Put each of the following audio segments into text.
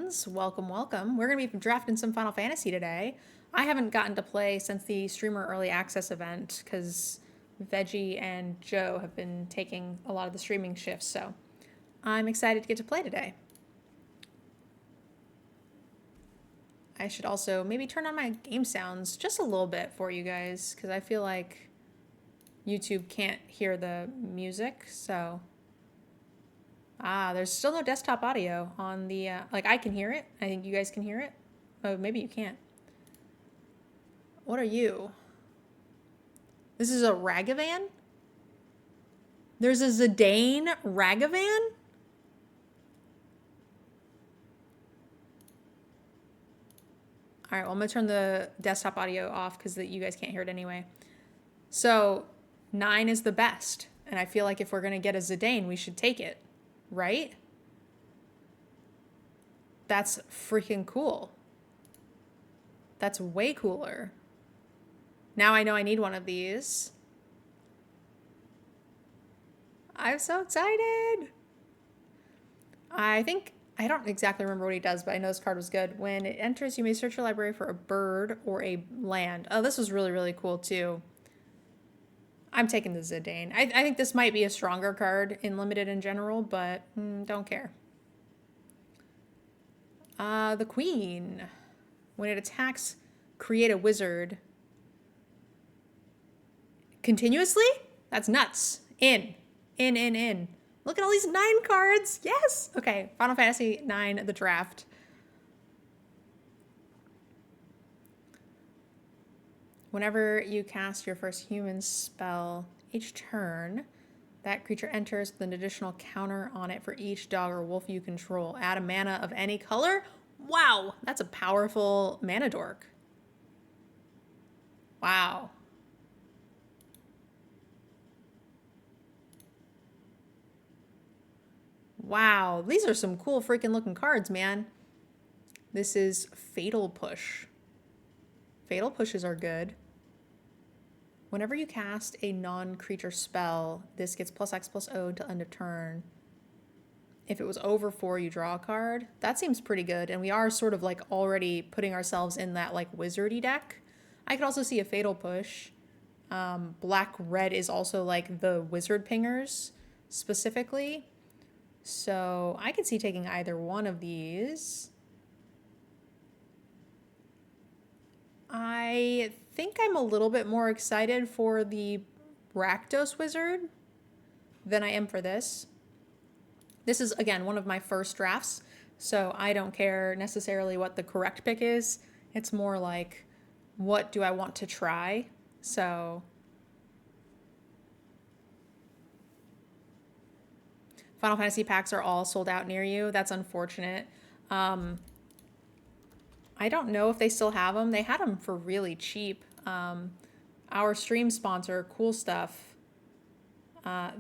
fans. Welcome, welcome. We're going to be drafting some Final Fantasy today. I haven't gotten to play since the streamer early access event because Veggie and Joe have been taking a lot of the streaming shifts, so I'm excited to get to play today. I should also maybe turn on my game sounds just a little bit for you guys because I feel like YouTube can't hear the music, so... there's still no desktop audio on the, like I can hear it. I think you guys can hear it. Oh, maybe you can't. What are you? This is a Ragavan? There's a Zidane Ragavan? All right, well, I'm gonna turn the desktop audio off because you guys can't hear it anyway. So 9 is the best. And I feel like if we're gonna get a Zidane, we should take it. Right? That's freaking cool. That's way cooler. Now I know I need one of these. I'm so excited. I don't exactly remember what he does, but I know this card was good. When it enters, you may search your library for a bird or a land. Oh, this was really, really cool too. I'm taking the Zidane. I think this might be a stronger card in Limited in general, but don't care. The Queen. When it attacks, create a wizard. Continuously? That's nuts. In. Look at all these 9 cards. Yes. Okay, Final Fantasy 9, the draft. Whenever you cast your first human spell each turn, that creature enters with an additional counter on it for each dog or wolf you control. Add a mana of any color. Wow, that's a powerful mana dork. Wow. Wow, these are some cool freaking looking cards, man. This is Fatal Push. Fatal Pushes are good. Whenever you cast a non-creature spell, this gets +X/+O to end of turn. If it was over 4, you draw a card. That seems pretty good, and we are sort of like already putting ourselves in that like wizardy deck. I could also see a Fatal Push. Black-red is also like the wizard pingers specifically. So I could see taking either one of these. I think I'm a little bit more excited for the Rakdos wizard than I am for this. This is, again, one of my first drafts, so I don't care necessarily what the correct pick is. It's more like, what do I want to try? So... Final Fantasy packs are all sold out near you. That's unfortunate. I don't know if they still have them. They had them for really cheap. Our stream sponsor, Cool Stuff,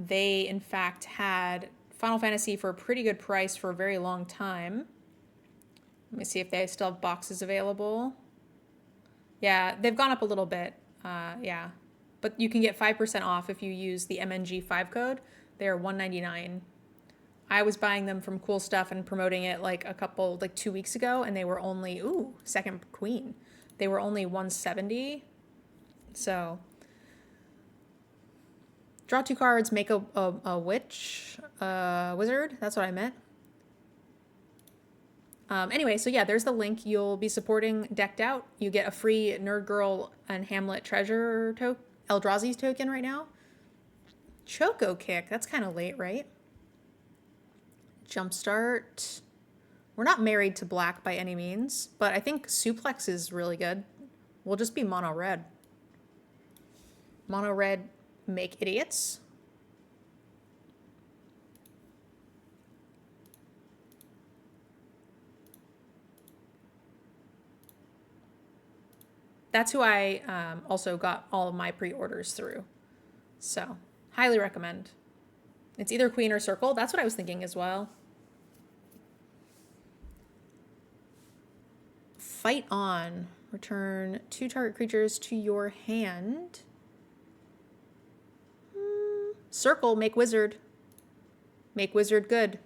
they in fact had Final Fantasy for a pretty good price for a very long time. Let me see if they still have boxes available. Yeah, they've gone up a little bit. Yeah, but you can get 5% off if you use the MNG5 code. They're $1.99. I was buying them from Cool Stuff and promoting it like 2 weeks ago, and they were only, second queen. They were only $170. So, draw 2 cards, make a witch, wizard. That's what I meant. Anyway, so yeah, there's the link. You'll be supporting Decked Out. You get a free Nerd Girl and Hamlet treasure Eldrazi's token right now. Choco Kick. That's kind of late, right? Jumpstart. We're not married to black by any means, but I think Suplex is really good. We'll just be mono red. Mono red, make idiots. That's who I also got all of my pre-orders through. So, highly recommend. It's either queen or circle. That's what I was thinking as well. Fight on. Return 2 target creatures to your hand. Circle, make wizard. Make wizard good.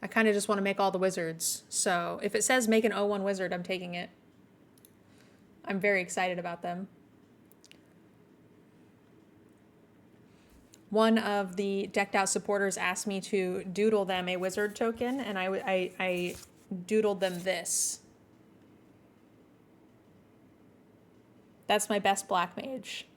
I kind of just want to make all the wizards. So if it says make an 0/1 wizard, I'm taking it. I'm very excited about them. One of the decked out supporters asked me to doodle them a wizard token, and I doodled them this. That's my best black mage.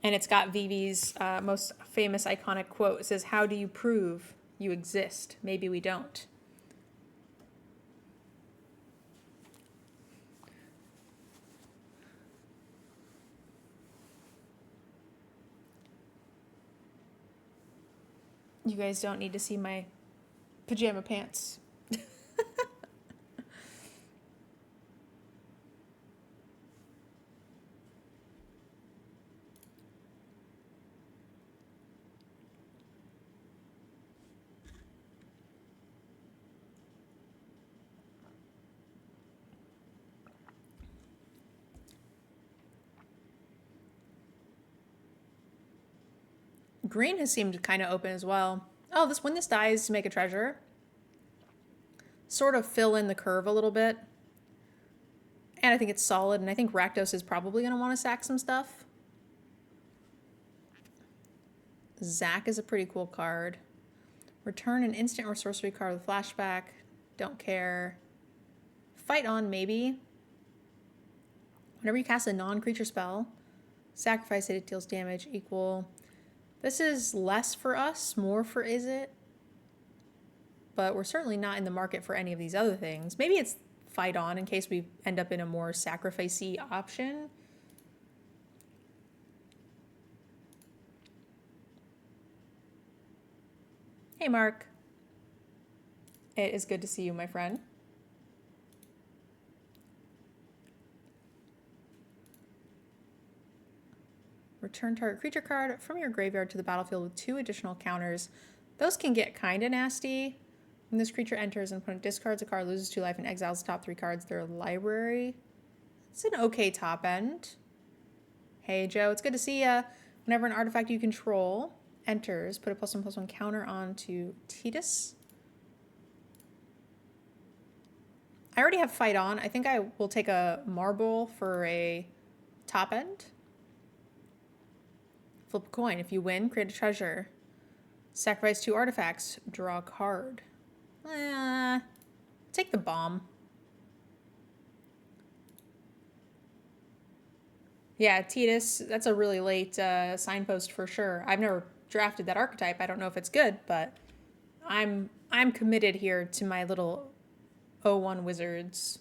And it's got Vivi's most famous iconic quote. It says, "How do you prove you exist? Maybe we don't." You guys don't need to see my pajama pants. Green has seemed kind of open as well. Oh, when this dies to make a treasure, sort of fill in the curve a little bit. And I think it's solid, and I think Rakdos is probably going to want to sack some stuff. Zack is a pretty cool card. Return an instant or sorcery card with flashback. Don't care. Fight on, maybe. Whenever you cast a non-creature spell, sacrifice it, it deals damage equal. This is less for us, more for Izzet. But we're certainly not in the market for any of these other things. Maybe it's fight on in case we end up in a more sacrificey option. Hey, Mark. It is good to see you, my friend. Return target creature card from your graveyard to the battlefield with 2 additional counters. Those can get kind of nasty. When this creature enters, an opponent discards a card, loses 2 life, and exiles the top 3 cards of their library. It's an okay top end. Hey, Joe, it's good to see ya. Whenever an artifact you control enters, put a +1/+1 counter onto Tidus. I already have fight on. I think I will take a marble for a top end. Flip a coin. If you win, create a treasure. Sacrifice 2 artifacts. Draw a card. Take the bomb. Yeah, Tidus, that's a really late signpost for sure. I've never drafted that archetype. I don't know if it's good, but I'm committed here to my little 0/1 wizards.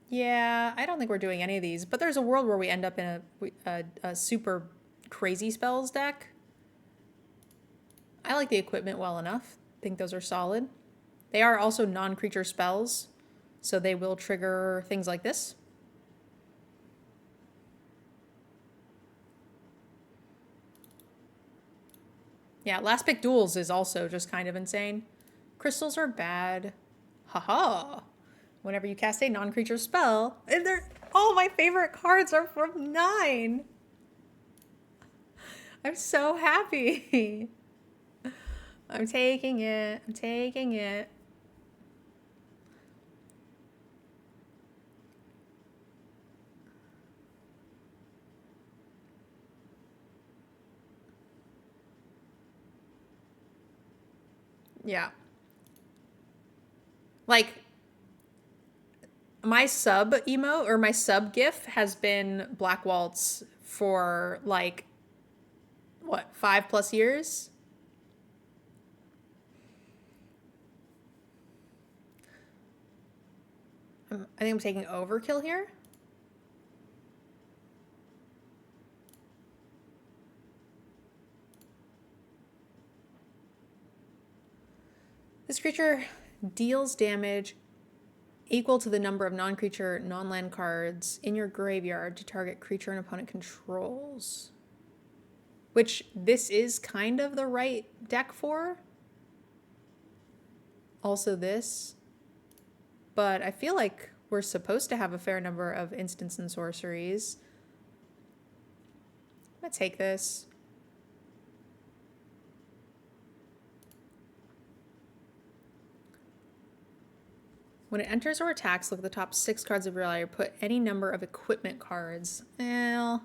Yeah, I don't think we're doing any of these, but there's a world where we end up in a super crazy spells deck. I like the equipment well enough. I think those are solid. They are also non-creature spells, so they will trigger things like this. Yeah, last pick duels is also just kind of insane. Crystals are bad. Haha. Whenever you cast a non-creature spell, and all my favorite cards are from 9. I'm so happy. I'm taking it. I'm taking it. Yeah. Like, my sub emote or my sub gif has been Black Waltz for like, what, 5+ years? I think I'm taking overkill here. This creature deals damage equal to the number of non-creature, non-land cards in your graveyard to target creature and opponent controls. Which this is kind of the right deck for. Also this. but I feel like we're supposed to have a fair number of instants and sorceries. I'm gonna take this. When it enters or attacks, look at the top 6 cards of your library. Put any number of equipment cards. Well,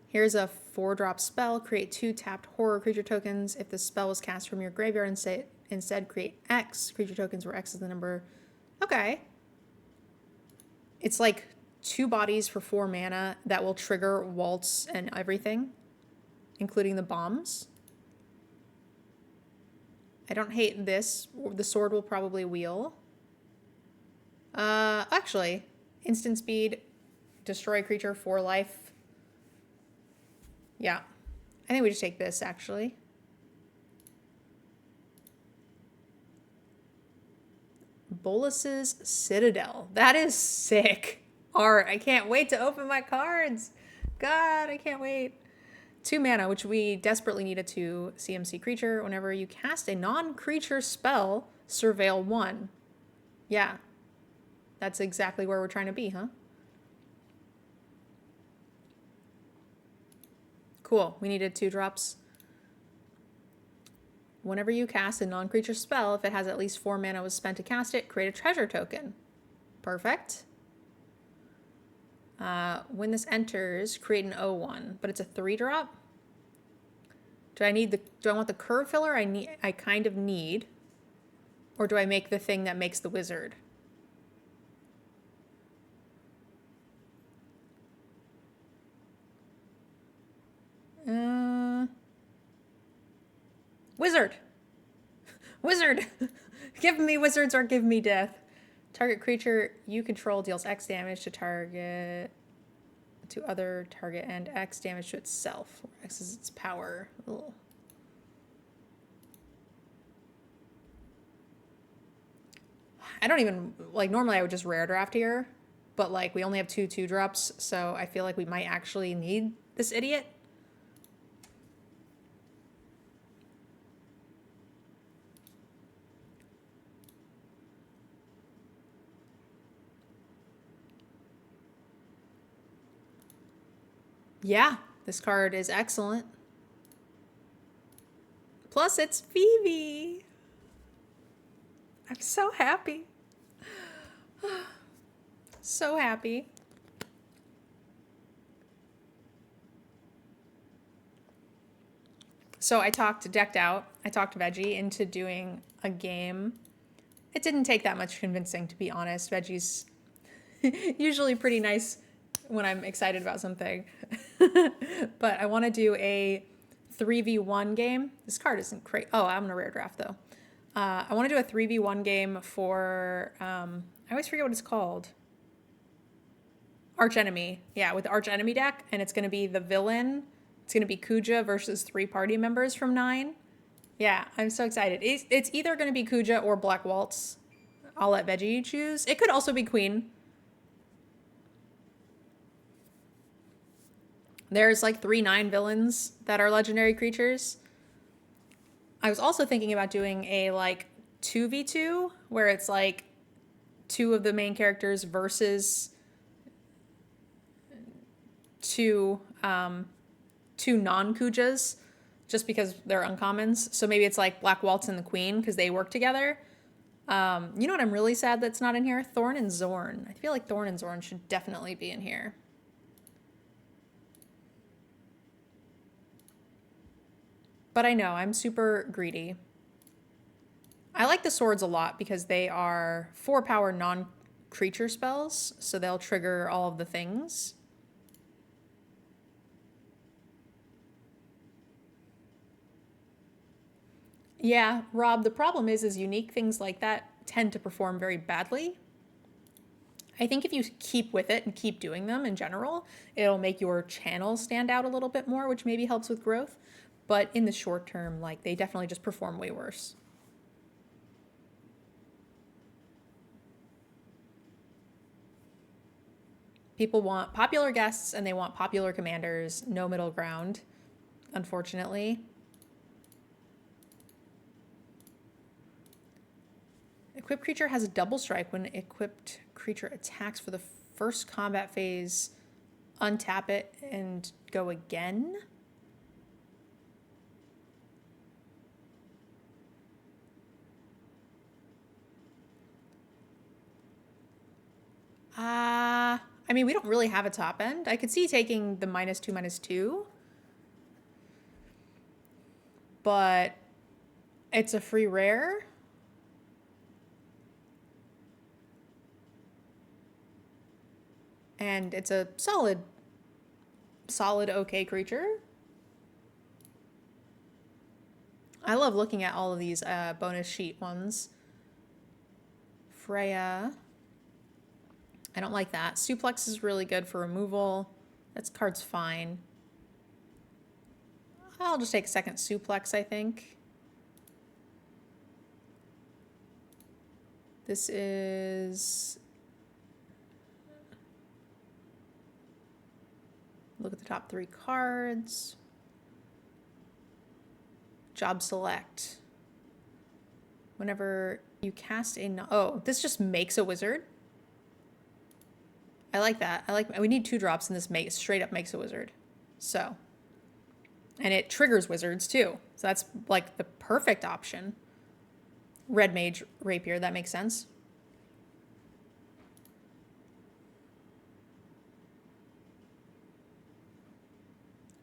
here's a 4-drop spell. Create 2 tapped horror creature tokens. If the spell was cast from your graveyard, instead create X creature tokens where X is the number. Okay. It's like 2 bodies for 4 mana that will trigger waltz and everything, including the bombs. I don't hate this. The sword will probably wheel. Actually, instant speed, destroy creature, 4 life. Yeah. I think we just take this, actually. Bolus's Citadel. That is sick art. I can't wait to open my cards. God, I can't wait. 2 mana, which we desperately needed to CMC creature. Whenever you cast a non-creature spell, surveil 1. Yeah. That's exactly where we're trying to be, huh? Cool. We needed 2 drops. Whenever you cast a non-creature spell, if it has at least 4 mana was spent to cast it, create a treasure token. Perfect. When this enters, create an O1, but it's a 3-drop. Do I want the curve filler? I kind of need. Or do I make the thing that makes the wizard? Wizard! Wizard! Give me wizards or give me death. Target creature you control deals X damage to other target and X damage to itself. X is its power. Ugh. I don't even, like, normally I would just rare draft here, but, like, we only have 2 2-drops, so I feel like we might actually need this idiot. Yeah, this card is excellent. Plus, it's Phoebe. I'm so happy. So happy. So I talked Decked Out. I talked Veggie into doing a game. It didn't take that much convincing, to be honest. Veggie's usually pretty nice when I'm excited about something. But I want to do a 3v1 game. This card isn't great. Oh, I'm going to rare draft, though. I want to do a 3v1 game for... I always forget what it's called. Archenemy. Yeah, with the Archenemy deck. And it's going to be the villain. It's going to be Kuja versus 3 party members from 9. Yeah, I'm so excited. It's either going to be Kuja or Black Waltz. I'll let Veggie choose. It could also be Queen. There's like 3/9 villains that are legendary creatures. I was also thinking about doing a like 2v2 where it's like 2 of the main characters versus 2 non-Kujas, just because they're uncommons. So maybe it's like Black Waltz and the Queen because they work together. You know what I'm really sad that's not in here? Thorn and Zorn. I feel like Thorn and Zorn should definitely be in here. But I know, I'm super greedy. I like the swords a lot because they are 4-power non-creature spells, so they'll trigger all of the things. Yeah, Rob, the problem is unique things like that tend to perform very badly. I think if you keep with it and keep doing them in general, it'll make your channel stand out a little bit more, which maybe helps with growth. But in the short term, like, they definitely just perform way worse. People want popular guests and they want popular commanders. No middle ground, unfortunately. Equipped creature has a double strike when equipped creature attacks for the first combat phase. Untap it and go again. I mean, we don't really have a top end. I could see taking the -2/-2. But it's a free rare. And it's a solid okay creature. I love looking at all of these bonus sheet ones. Freya. I don't like that. Suplex is really good for removal. That card's fine. I'll just take a second Suplex, I think. This is... Look at the top 3 cards. Job select. Whenever you cast a... Oh, this just makes a wizard? I like that. We need 2 drops and this straight up makes a wizard. So. And it triggers wizards too. So that's like the perfect option. Red Mage Rapier, that makes sense.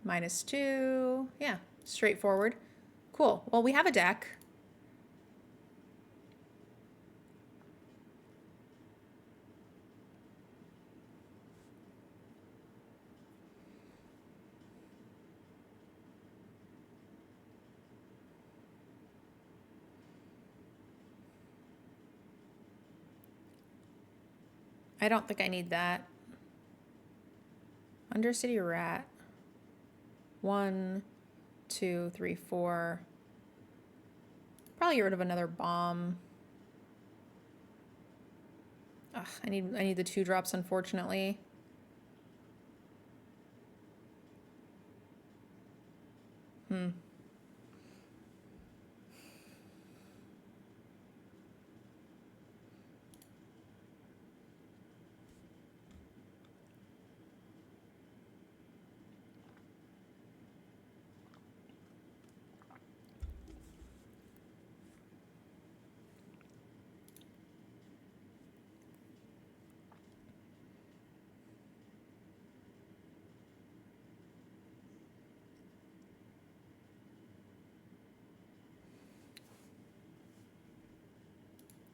-2. Yeah, straightforward. Cool. Well, we have a deck. I don't think I need that. Undercity Rat. 1, 2, 3, 4. Probably get rid of another bomb. Ugh, I need the 2 drops, unfortunately.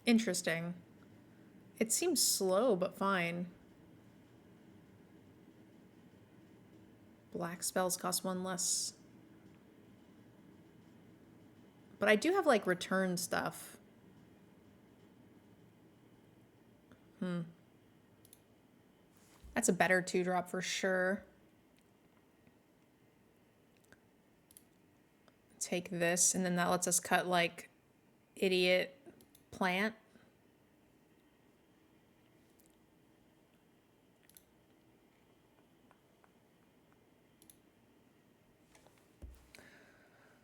Interesting. It seems slow, but fine. Black spells cost 1 less. But I do have, like, return stuff. That's a better 2-drop for sure. Take this, and then that lets us cut, like, idiot plant.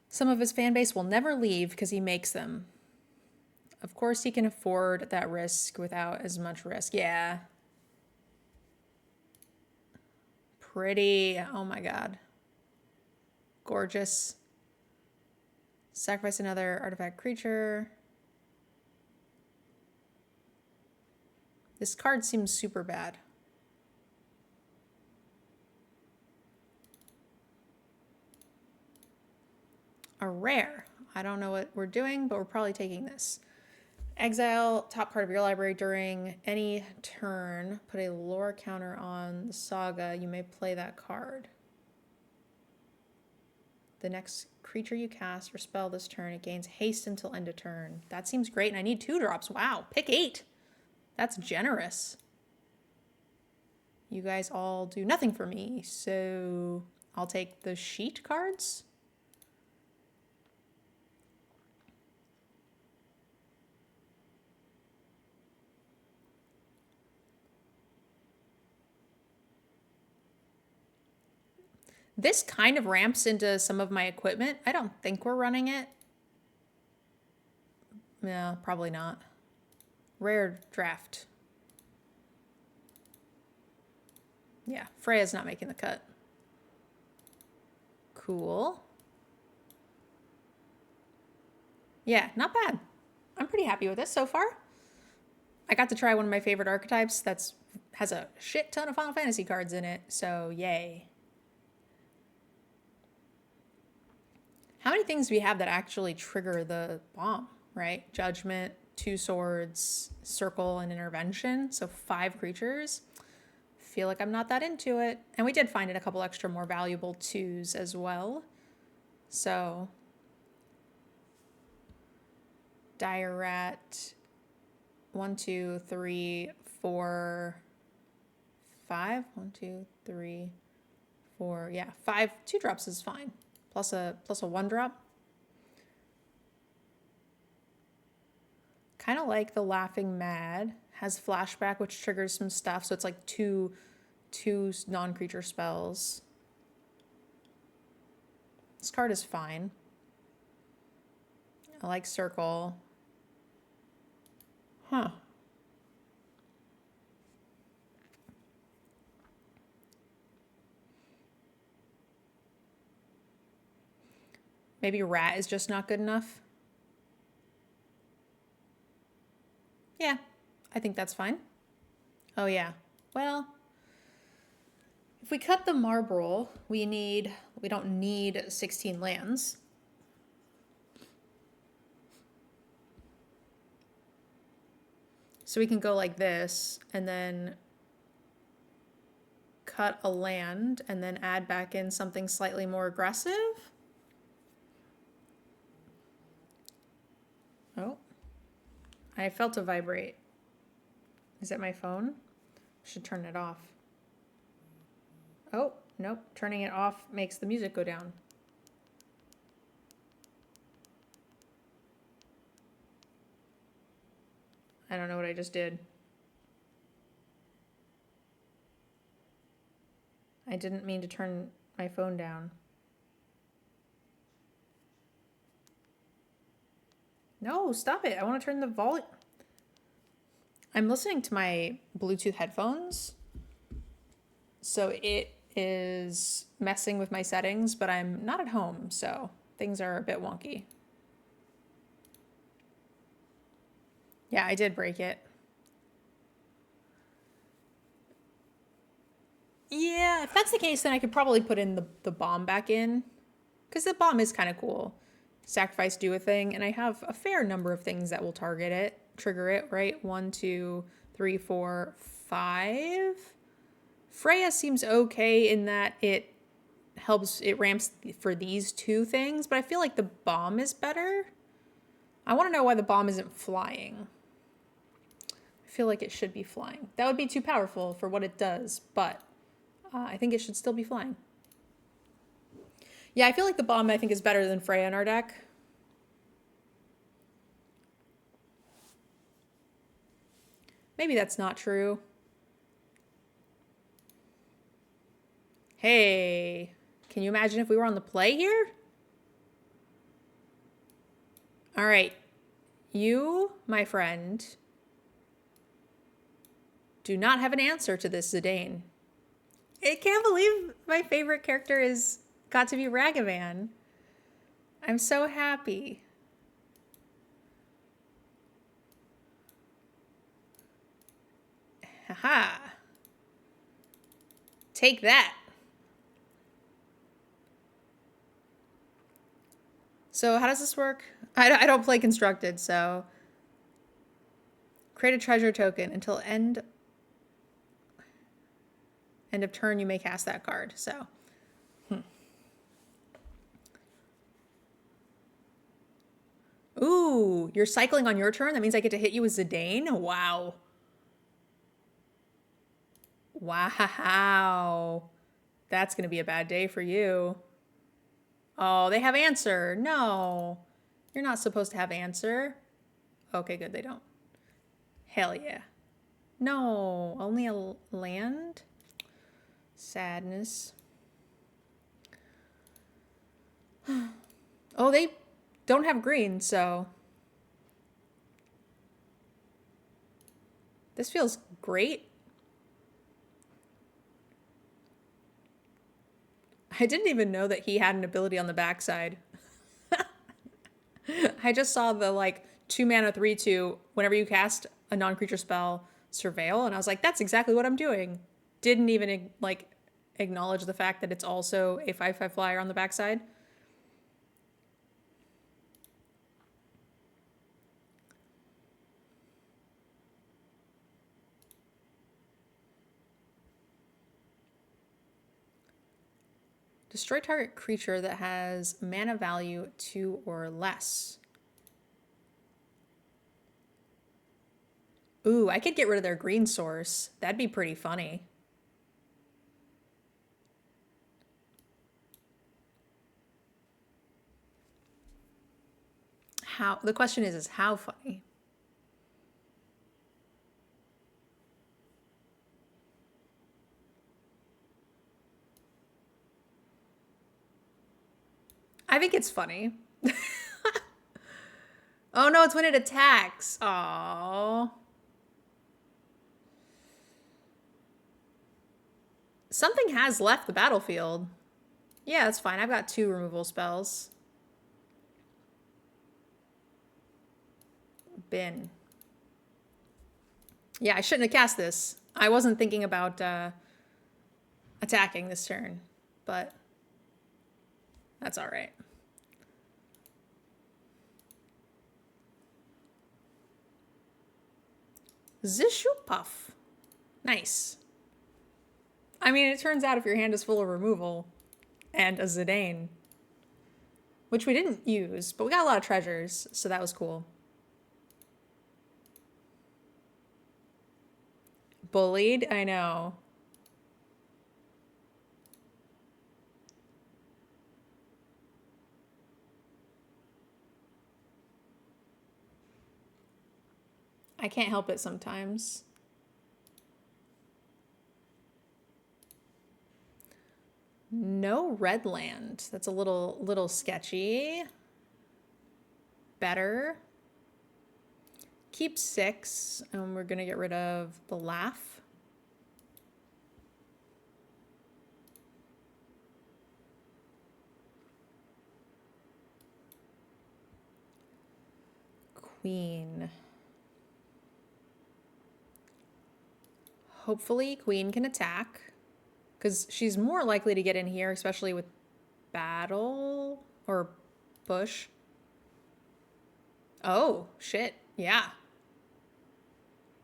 Some of his fan base will never leave because he makes them. Of course he can afford that risk without as much risk. Yeah. Pretty. Oh my god. Gorgeous. Sacrifice another artifact creature. This card seems super bad. A rare. I don't know what we're doing, but we're probably taking this. Exile top card of your library during any turn. Put a lore counter on the saga. You may play that card. The next creature you cast or spell this turn, it gains haste until end of turn. That seems great, and I need 2 drops. Wow, pick 8. That's generous. You guys all do nothing for me, so I'll take the sheet cards. This kind of ramps into some of my equipment. I don't think we're running it. Yeah, probably not. Rare draft. Yeah, Freya's not making the cut. Cool. Yeah, not bad. I'm pretty happy with this so far. I got to try one of my favorite archetypes that's has a shit ton of Final Fantasy cards in it, so yay. How many things do we have that actually trigger the bomb, right? Judgment, 2 swords, circle, and intervention. So 5 creatures. Feel like I'm not that into it. And we did find it a couple extra more valuable 2s as well. So Dire Rat, 1, 2, 3, 4, 5. 1, 2, 3, 4. Yeah, 5 2-drops is fine. Plus a 1-drop. Kind of like the Laughing Mad. Has flashback, which triggers some stuff. So it's like two non-creature spells. This card is fine. I like Circle. Huh. Maybe Rat is just not good enough. Yeah, I think that's fine. Oh yeah, well, if we cut the Marble, we don't need 16 lands. So we can go like this and then cut a land and then add back in something slightly more aggressive. Oh, I felt a vibrate. Is it my phone? I should turn it off. Oh, nope. Turning it off makes the music go down. I don't know what I just did. I didn't mean to turn my phone down. No, stop it. I want to turn the volume. I'm listening to my Bluetooth headphones, so it is messing with my settings, but I'm not at home, so things are a bit wonky. Yeah, I did break it. Yeah, if that's the case, then I could probably put in the bomb back in, because the bomb is kind of cool. Sacrifice, do a thing, and I have a fair number of things that will target it, trigger it, right? 1, 2, 3, 4, 5. Freya seems okay in that it ramps for these 2 things, but I feel like the bomb is better. I want to know why the bomb isn't flying. I feel like it should be flying. That would be too powerful for what it does, but I think it should still be flying. Yeah, I feel like the bomb, I think, is better than Freya in our deck. Maybe that's not true. Hey, can you imagine if we were on the play here? All right, you, my friend, do not have an answer to this, Zidane. I can't believe my favorite character is got to be Ragavan. I'm so happy. Haha. Take that. So how does this work? I don't play Constructed, so create a treasure token until end of turn you may cast that card. So Ooh, you're cycling on your turn? That means I get to hit you with Zidane? Wow. Wow. That's going to be a bad day for you. Oh, they have answer. No. You're not supposed to have answer. Okay, good, they don't. Hell yeah. No, only a land? Sadness. Oh, they don't have green, so This feels great. I didn't even know that he had an ability on the backside. I just saw the like 2 mana 3/2 whenever you cast a non-creature spell, surveil, and I was like, that's exactly what I'm doing. Didn't even like acknowledge the fact that it's also a 5/5 flyer on the backside. Destroy target creature that has mana value 2 or less. Ooh, I could get rid of their green source. That'd be pretty funny. How? The question is how funny? I think it's funny. Oh no, it's when it attacks. Aww. Something has left the battlefield. Yeah, that's fine. I've got 2 removal spells. Bin. Yeah, I shouldn't have cast this. I wasn't thinking about attacking this turn, but that's all right. Zishupuff. Nice. I mean, it turns out if your hand is full of removal and a Zidane, which we didn't use, but we got a lot of treasures, so that was cool. Bullied? I know. I can't help it sometimes. No red land. That's a little sketchy. Better. Keep 6, and we're gonna get rid of the laugh. Queen. Hopefully Queen can attack, because she's more likely to get in here, especially with battle or push. Oh, shit. Yeah.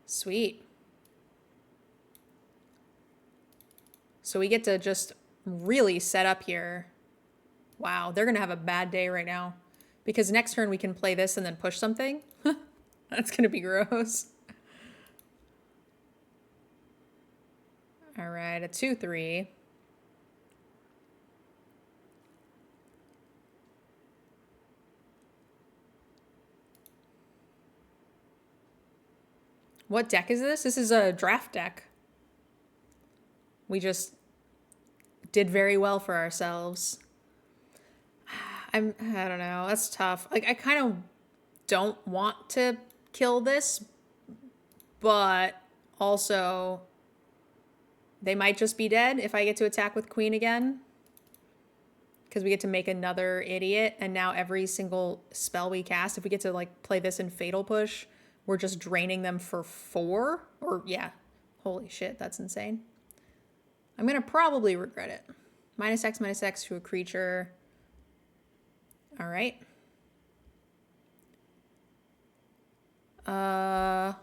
Sweet. So we get to just really set up here. Wow, they're going to have a bad day right now. Because next turn we can play this and then push something. That's going to be gross. All right, a 2/3. What deck is this? This is a draft deck. We just did very well for ourselves. I don't know. That's tough. Like, I kind of don't want to kill this, but also they might just be dead if I get to attack with Queen again. Because we get to make another idiot, and now every single spell we cast, if we get to like play this in Fatal Push, we're just draining them for 4. Or yeah, holy shit, that's insane. I'm gonna probably regret it. -X to a creature. All right. Huh.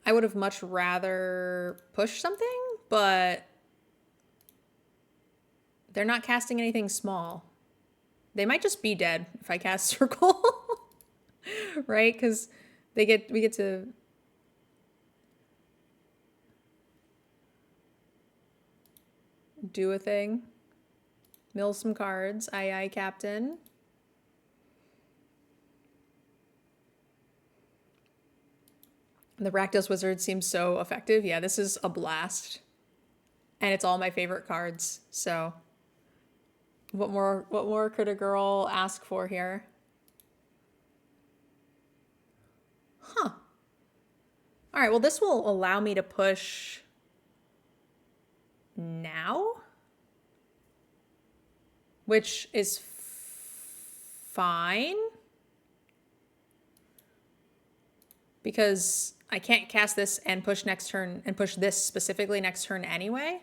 I would have much rather pushed something, but they're not casting anything small. They might just be dead if I cast Circle. Right? Because we get to do a thing. Mill some cards. Aye, aye, Captain. The Rakdos Wizard seems so effective. Yeah, this is a blast. And it's all my favorite cards. So what more could a girl ask for here? Huh. All right, well, this will allow me to push now, which is fine because I can't cast this and push next turn and push this specifically next turn anyway.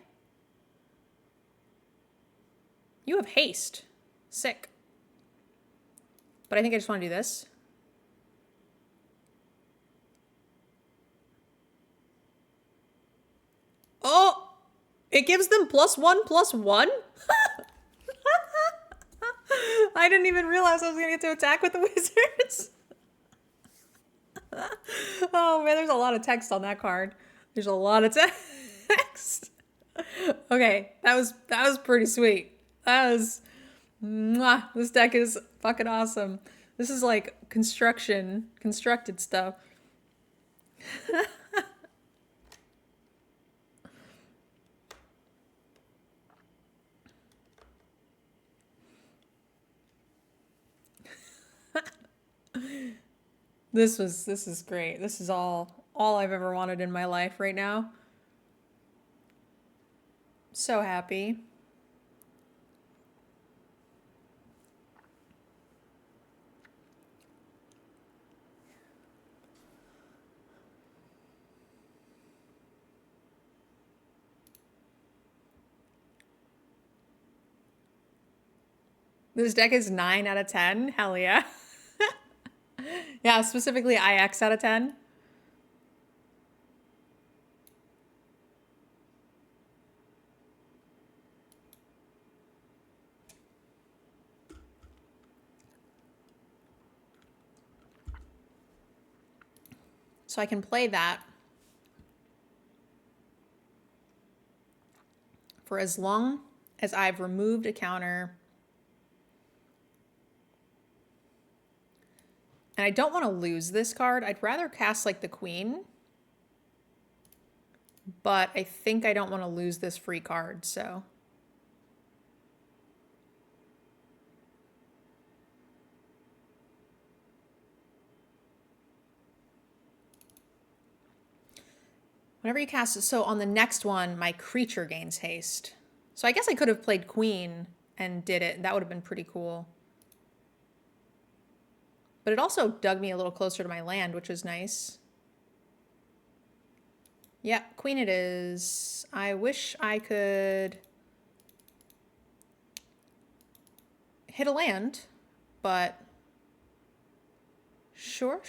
You have haste. Sick. But I think I just want to do this. Oh, it gives them +1/+1? I didn't even realize I was going to get to attack with the wizards. Oh man, there's a lot of text on that card. There's a lot of text. Okay, that was pretty sweet. That was, mwah, this deck is fucking awesome. This is like constructed stuff. This is great. This is all I've ever wanted in my life right now. So happy. This deck is 9 out of 10. Hell yeah. Yeah, specifically IX out of 10. So I can play that for as long as I've removed a counter. And I don't want to lose this card. I'd rather cast like the queen. But I think I don't want to lose this free card, so. Whenever you cast it, so on the next one, my creature gains haste. So I guess I could have played queen and did it. That would have been pretty cool. But it also dug me a little closer to my land, which is nice. Yeah, queen it is. I wish I could hit a land, but sure.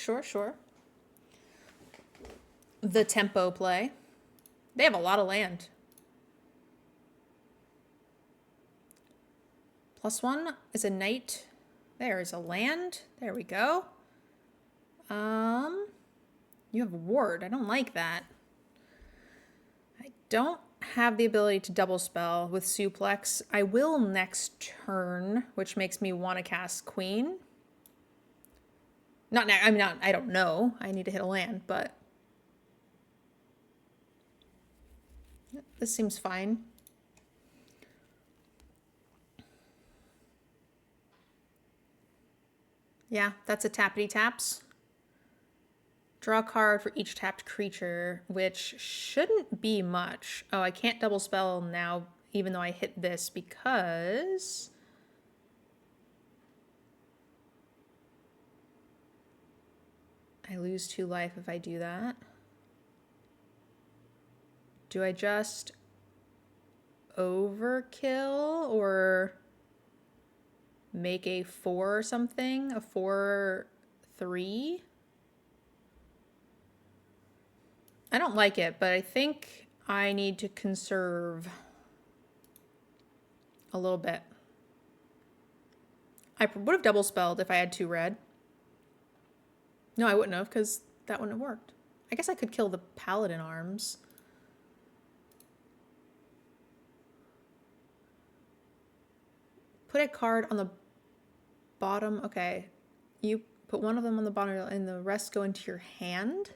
The tempo play. They have a lot of land. +1 is a knight. There is a land. There we go. You have a ward. I don't like that. I don't have the ability to double spell with suplex. I will next turn, which makes me want to cast queen. I don't know. I need to hit a land, but this seems fine. Yeah, that's a tappity taps. Draw a card for each tapped creature, which shouldn't be much. Oh, I can't double spell now, even though I hit this, because I lose 2 life if I do that. Do I just overkill or make a 4 or something? A 4/3? I don't like it, but I think I need to conserve a little bit. I would have double spelled if I had 2 red. No, I wouldn't have, because that wouldn't have worked. I guess I could kill the paladin arms. Put a card on the bottom. Okay. You put one of them on the bottom and the rest go into your hand.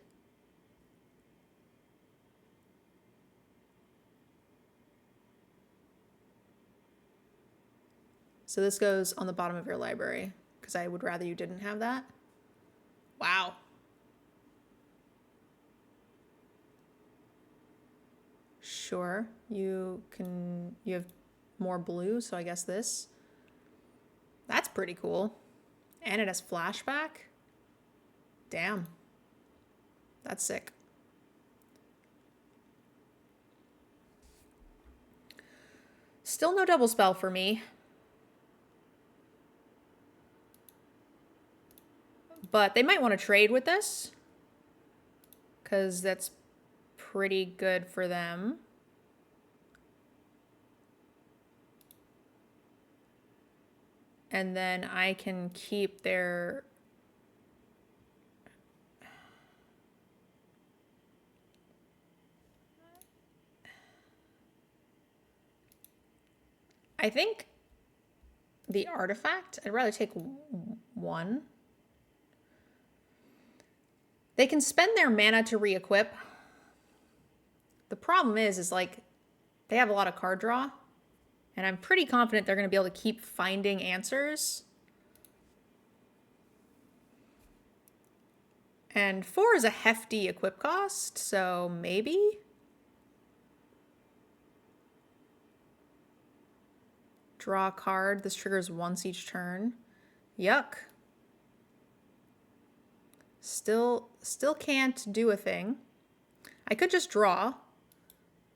So this goes on the bottom of your library because I would rather you didn't have that. Wow. Sure, you have more blue, so I guess this. That's pretty cool. And it has flashback. Damn. That's sick. Still no double spell for me. But they might want to trade with this, because that's pretty good for them. And then I can keep their... I think the artifact, I'd rather take one. They can spend their mana to re-equip. The problem is like, they have a lot of card draw. And I'm pretty confident they're going to be able to keep finding answers. And 4 is a hefty equip cost, so maybe? Draw a card. This triggers once each turn. Yuck. Still can't do a thing. I could just draw,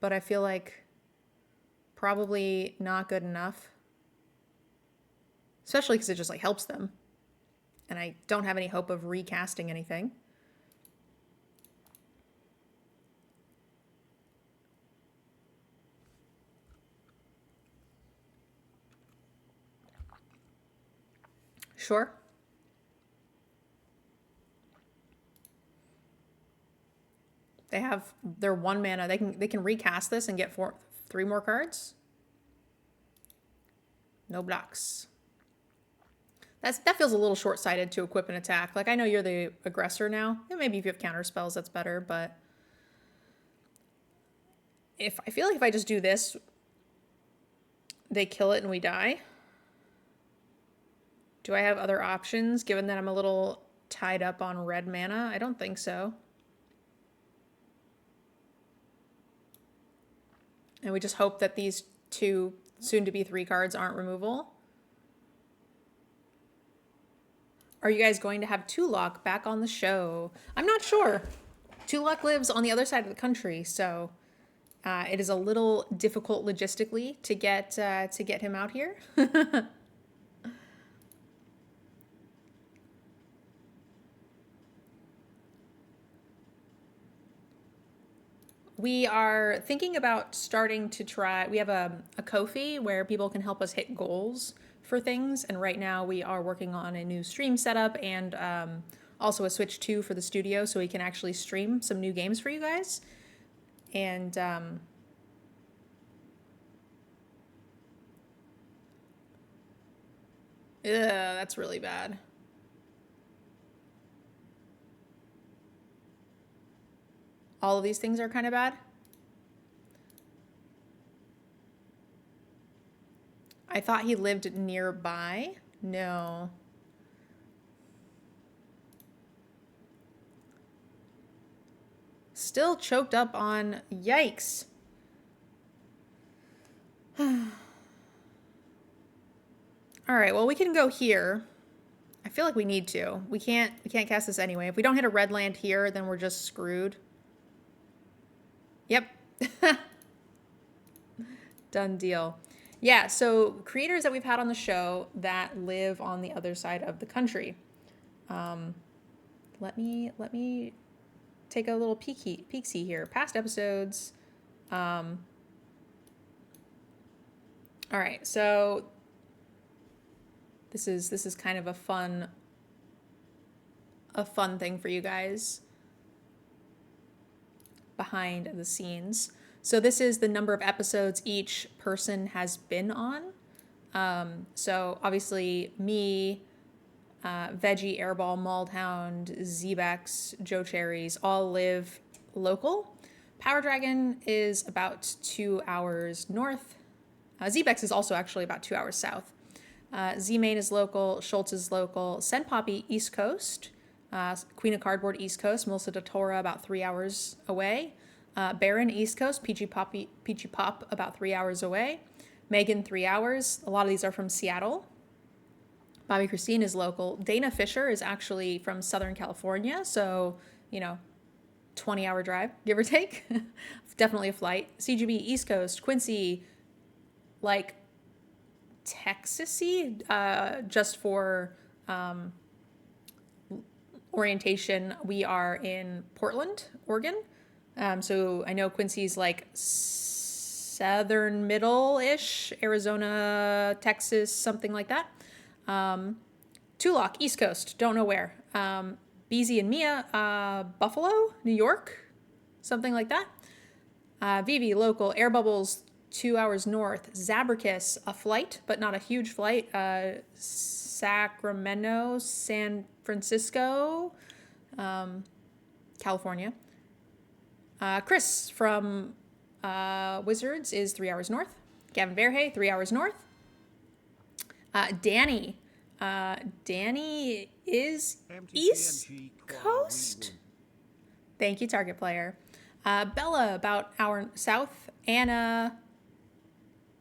but I feel like probably not good enough. Especially because it just like helps them. And I don't have any hope of recasting anything. Sure. They have their 1 mana. They can recast this and get 3 more cards. No blocks. That feels a little short-sighted to equip an attack. Like, I know you're the aggressor now. And maybe if you have counter spells, that's better, but I feel like if I just do this, they kill it and we die. Do I have other options, given that I'm a little tied up on red mana? I don't think so. And we just hope that these 2 soon-to-be 3 cards aren't removal. Are you guys going to have Tulok back on the show? I'm not sure. Tulok lives on the other side of the country, so it is a little difficult logistically to get him out here. We are thinking about starting to try, we have a Ko-fi where people can help us hit goals for things. And right now we are working on a new stream setup and also a Switch 2 for the studio so we can actually stream some new games for you guys. And that's really bad. All of these things are kind of bad. I thought he lived nearby. No. Still choked up on... Yikes. All right, well, we can go here. I feel like we need to. We can't cast this anyway. If we don't hit a red land here, then we're just screwed. Yep. Done deal. Yeah, so creators that we've had on the show that live on the other side of the country. Let me take a little peeksy here. Past episodes. All right, so this is kind of a fun thing for you guys behind the scenes. So this is the number of episodes each person has been on. So obviously me, Veggie, Airball, Mauled-Hound, Zebex, Joe Cherries all live local. Power Dragon is about 2 hours north. Zebex is also actually about 2 hours south. Z Main is local. Schultz is local. Send Poppy, East Coast. Queen of Cardboard, East Coast. Melissa Datora, about 3 hours away. Baron, East Coast. Peachy Pop, about 3 hours away. Megan, 3 hours. A lot of these are from Seattle. Bobby Christine is local. Dana Fisher is actually from Southern California, so, 20-hour drive, give or take. Definitely a flight. CGB, East Coast. Quincy, like, Texas-y, just for orientation. We are in Portland, Oregon. So I know Quincy's like southern middle-ish, Arizona, Texas, something like that. Tulloch, East Coast, don't know where. BZ and Mia, Buffalo, New York, something like that. Vivi, local. Air Bubbles, 2 hours north. Zabricus, a flight, but not a huge flight. Sacramento, San Francisco, California. Chris from Wizards is 3 hours north. Gavin Verhey, 3 hours north. Danny is East Coast. Thank you, target player. Bella, about hour south. Anna,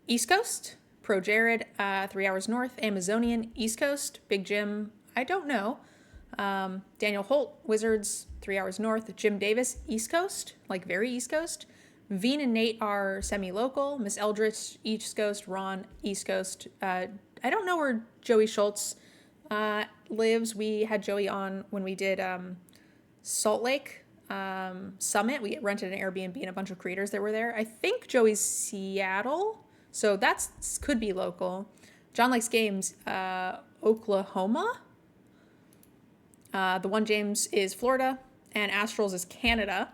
East Coast. Pro Jared, 3 hours north. Amazonian, East Coast. Big Jim, I don't know. Daniel Holt, Wizards, 3 hours north. Jim Davis, East Coast, like very East Coast. Veen and Nate are semi-local. Miss Eldritch, East Coast. Ron, East Coast. I don't know where Joey Schultz lives. We had Joey on when we did Salt Lake Summit. We rented an Airbnb and a bunch of creators that were there. I think Joey's Seattle, so that's could be local. John Likes Games, Oklahoma. The one James is Florida, and Astrals is Canada.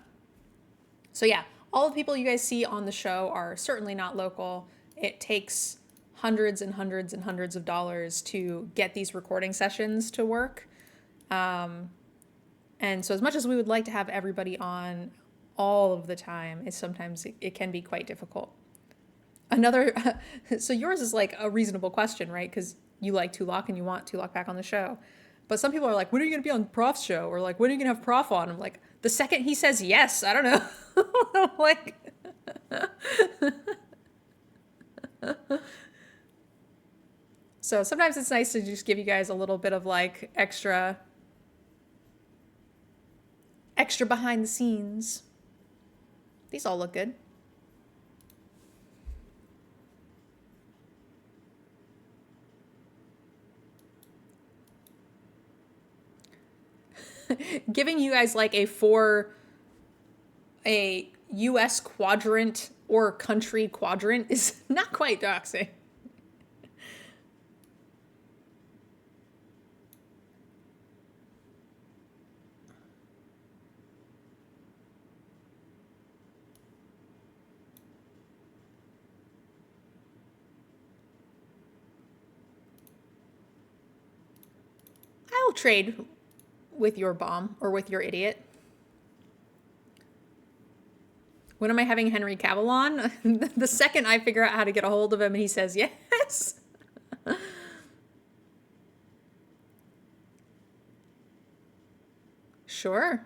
So yeah, all the people you guys see on the show are certainly not local. It takes hundreds and hundreds and hundreds of dollars to get these recording sessions to work. And so as much as we would like to have everybody on all of the time, sometimes it can be quite difficult. So yours is like a reasonable question, right? Because you like Tulloch and you want Tulloch back on the show. But some people are like, when are you going to be on Prof's show? Or like, when are you going to have Prof on? I'm like, the second he says yes, I don't know. Like, so sometimes it's nice to just give you guys a little bit of like extra behind the scenes. These all look good. Giving you guys like a US quadrant or country quadrant is not quite doxing. I'll trade with your bomb or with your idiot. When am I having Henry Cavill on? The second I figure out how to get a hold of him and he says yes. Sure.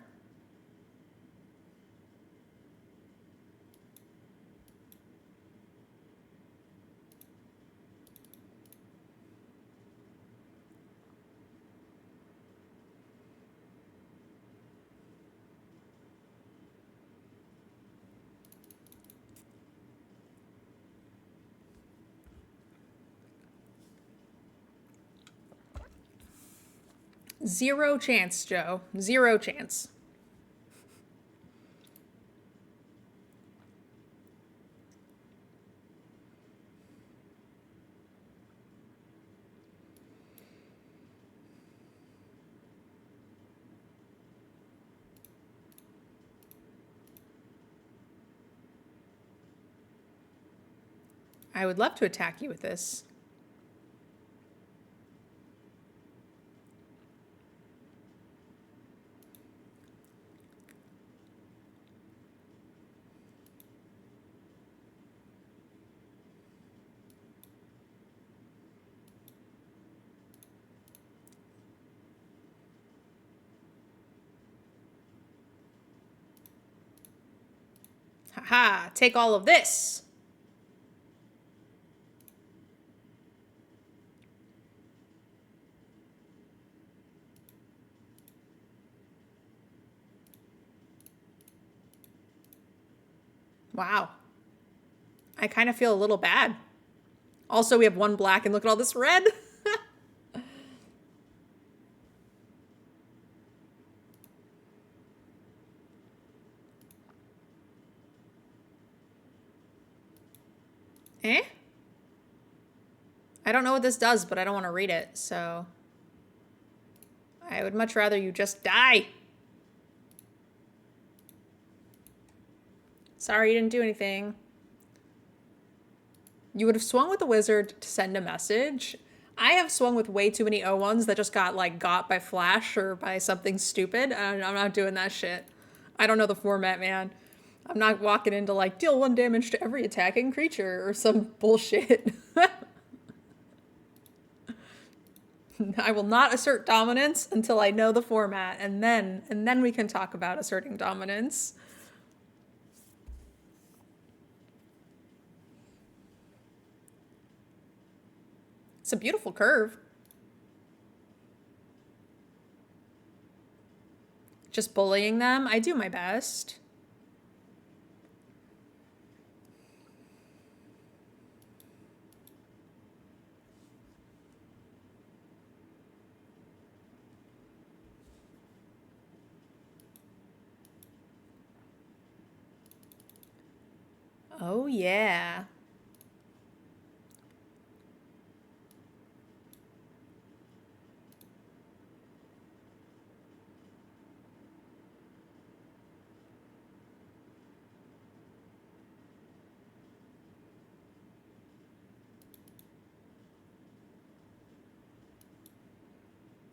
Zero chance, Joe. Zero chance. I would love to attack you with this. Ha! Take all of this! Wow. I kind of feel a little bad. Also, we have one black, and look at all this red. Eh? I don't know what this does, but I don't want to read it, so... I would much rather you just die. Sorry you didn't do anything. You would have swung with the wizard to send a message. I have swung with way too many O1s that just got, like, got by flash or by something stupid. And I'm not doing that shit. I don't know the format, man. I'm not walking into, like, deal 1 damage to every attacking creature or some bullshit. I will not assert dominance until I know the format, and then we can talk about asserting dominance. It's a beautiful curve. Just bullying them. I do my best. Oh, yeah.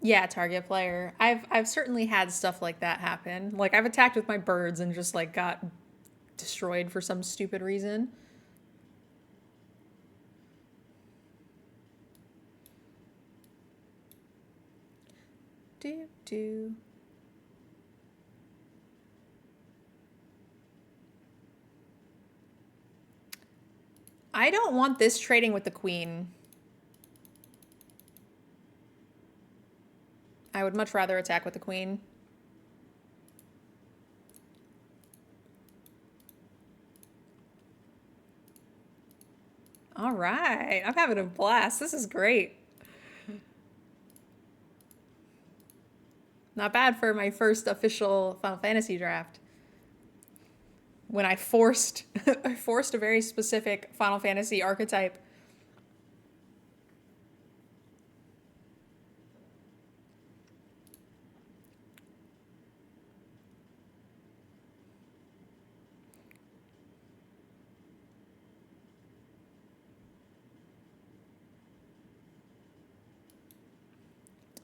Yeah, target player. I've certainly had stuff like that happen. Like, I've attacked with my birds and just, like, got destroyed for some stupid reason. Do. I don't want this trading with the queen. I would much rather attack with the queen. All right. I'm having a blast. This is great. Not bad for my first official Final Fantasy draft. When I forced I forced a very specific Final Fantasy archetype.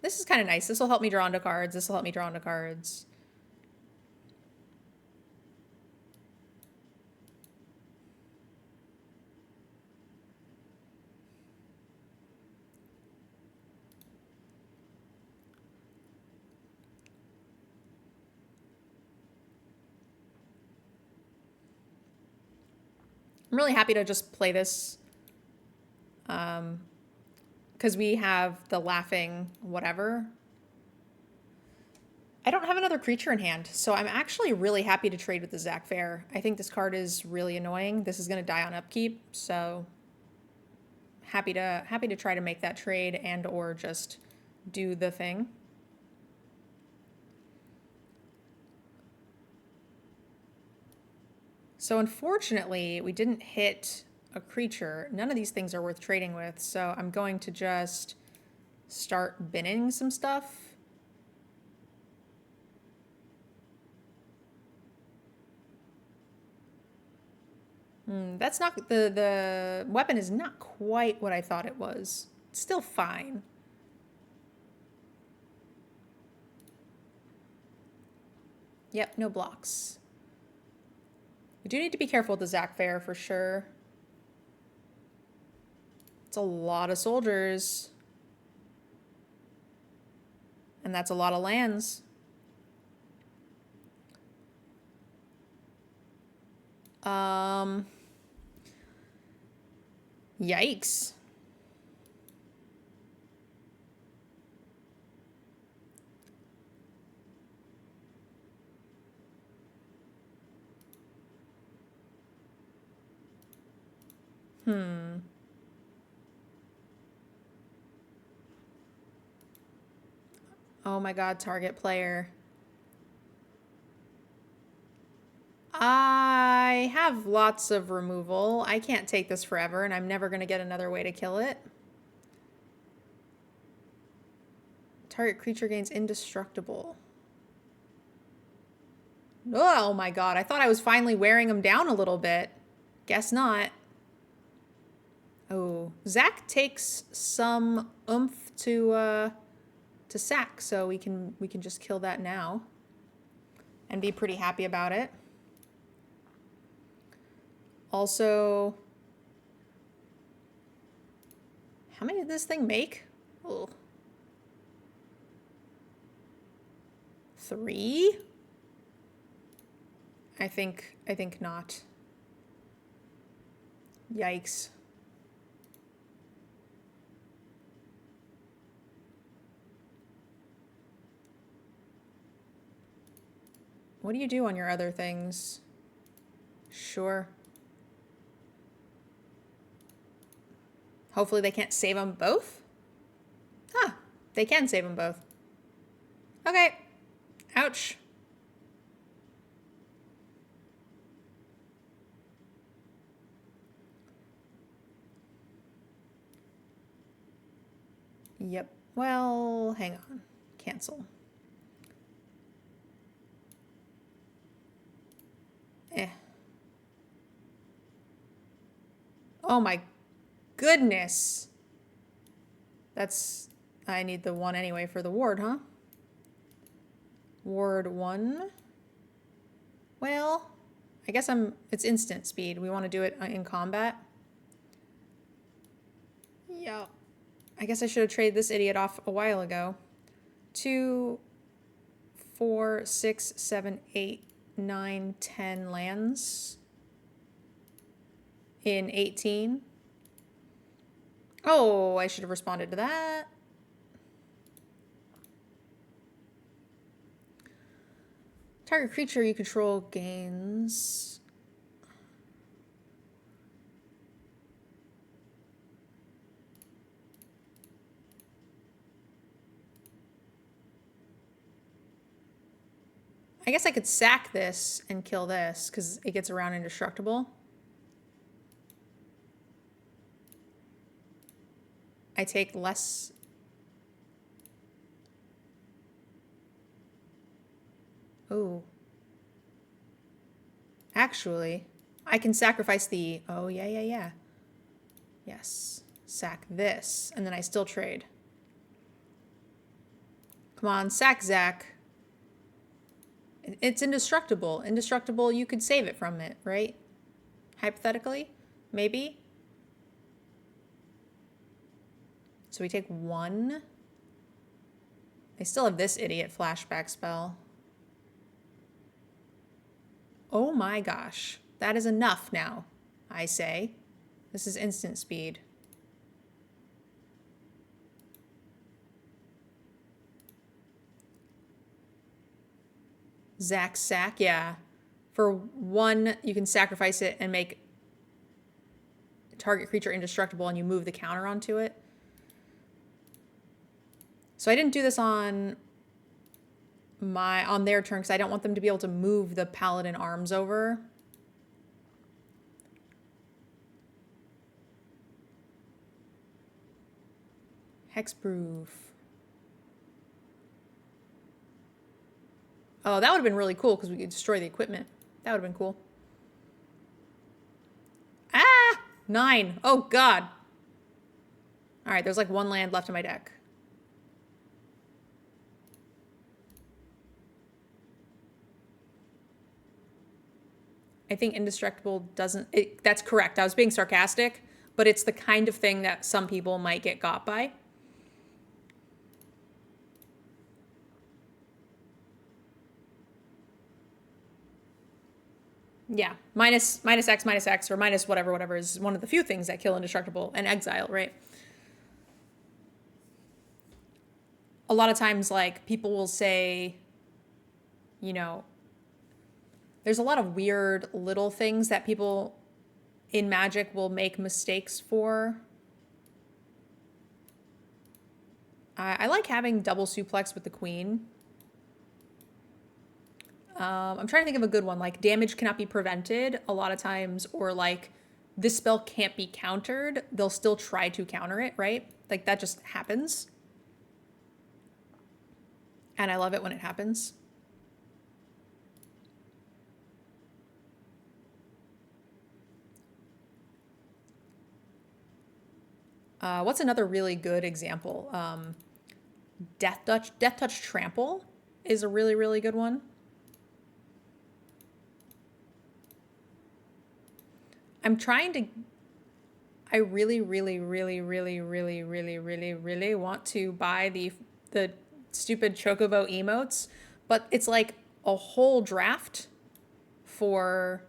This is kind of nice. This will help me draw into cards. This will help me draw into cards. I'm really happy to just play this. Because we have the laughing whatever. I don't have another creature in hand, so I'm actually really happy to trade with the Zac Fair. I think this card is really annoying. This is going to die on upkeep, so happy to try to make that trade and or just do the thing. So unfortunately, we didn't hit a creature. None of these things are worth trading with, so I'm going to just start binning some stuff. That's not, the weapon is not quite what I thought it was. It's still fine. Yep, no blocks. We do need to be careful with the Zac Fair for sure. It's a lot of soldiers. And that's a lot of lands. Yikes. Oh my god, target player. I have lots of removal. I can't take this forever, and I'm never going to get another way to kill it. Target creature gains indestructible. Oh my god, I thought I was finally wearing him down a little bit. Guess not. Oh, Zach takes some oomph to sack, so we can just kill that now and be pretty happy about it. Also, how many did this thing make? Oh. 3? I think not. Yikes. What do you do on your other things? Sure. Hopefully they can't save them both? Huh. They can save them both. Okay. Ouch. Yep. Well, hang on. Cancel. Oh my goodness. I need the 1 anyway for the ward, huh? Ward 1. Well, I guess it's instant speed. We want to do it in combat. Yeah. I guess I should have traded this idiot off a while ago. 2, 4, 6, 7, 8, 9, 10 lands in 18. Oh, I should have responded to that. Target creature you control gains. I guess I could sack this and kill this because it gets around indestructible. I take less. Oh. Actually, I can sacrifice the... Oh, yeah. Yes. Sack this. And then I still trade. Come on, sack Zach. It's indestructible. Indestructible, you could save it from it, right? Hypothetically? Maybe? So we take 1. I still have this idiot flashback spell. Oh my gosh. That is enough now, I say. This is instant speed. Zach sack, yeah. For 1, you can sacrifice it and make target creature indestructible, and you move the counter onto it. So I didn't do this on their turn because I don't want them to be able to move the paladin arms over. Hexproof. Oh, that would have been really cool because we could destroy the equipment. That would have been cool. Ah! 9. Oh, God. All right, there's like 1 land left in my deck. I think indestructible doesn't... that's correct. I was being sarcastic, but it's the kind of thing that some people might get got by. Yeah, minus X, or minus whatever is one of the few things that kill indestructible and exile, right? A lot of times, like, people will say, you know, there's a lot of weird little things that people in Magic will make mistakes for. I like having double suplex with the queen. I'm trying to think of a good one, like damage cannot be prevented a lot of times, or like this spell can't be countered. They'll still try to counter it, right? Like that just happens. And I love it when it happens. What's another really good example? Death Touch Trample is a really, really good one. I'm trying to, I really, really, really, really, really, really, really, really want to buy the stupid Chocobo emotes, but it's like a whole draft for,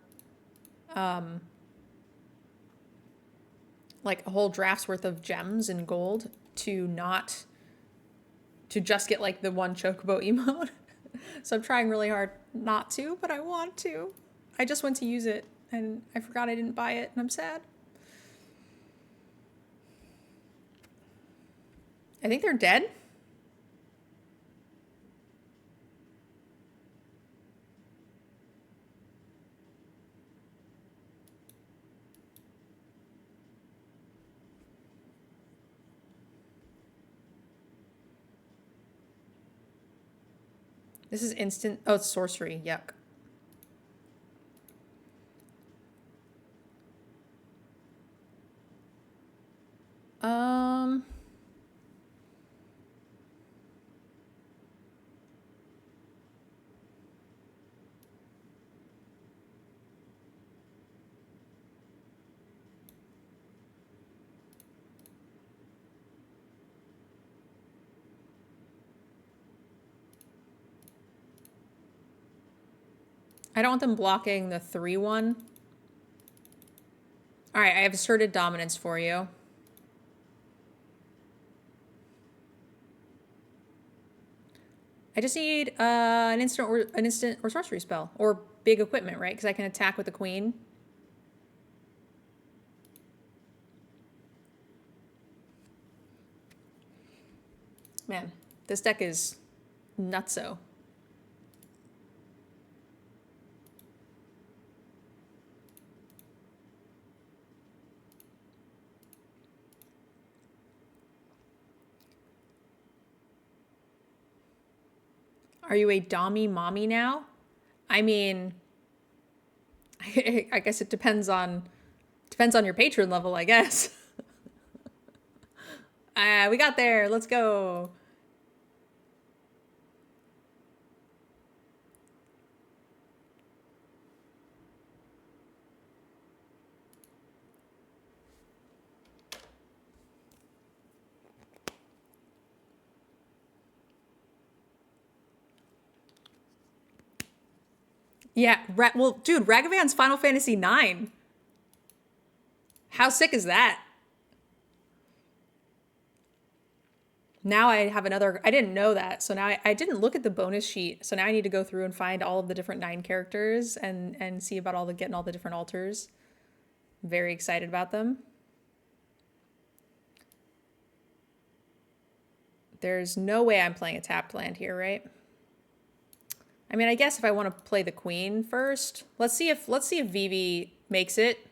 like a whole draft's worth of gems and gold to just get like the one Chocobo emote. So I'm trying really hard not to, but I want to. I just went to use it and I forgot I didn't buy it and I'm sad. I think they're dead. This is instant. Oh, it's sorcery. Yuck. Um. I don't want them blocking the 3/1. All right, I have asserted dominance for you. I just need an instant or sorcery spell or big equipment, right? Because I can attack with the queen. Man, this deck is nutso. Are you a Dommy mommy now? I mean, I guess it depends on your patron level, I guess. We got there. Let's go. Yeah, well, dude, Ragavan's Final Fantasy IX. How sick is that? Now I have another, I didn't know that. So now I didn't look at the bonus sheet. So now I need to go through and find all of the different 9 characters and see about getting all the different altars. Very excited about them. There's no way I'm playing a tapped land here, right? I mean, I guess if I want to play the queen first, let's see if Vivi makes it.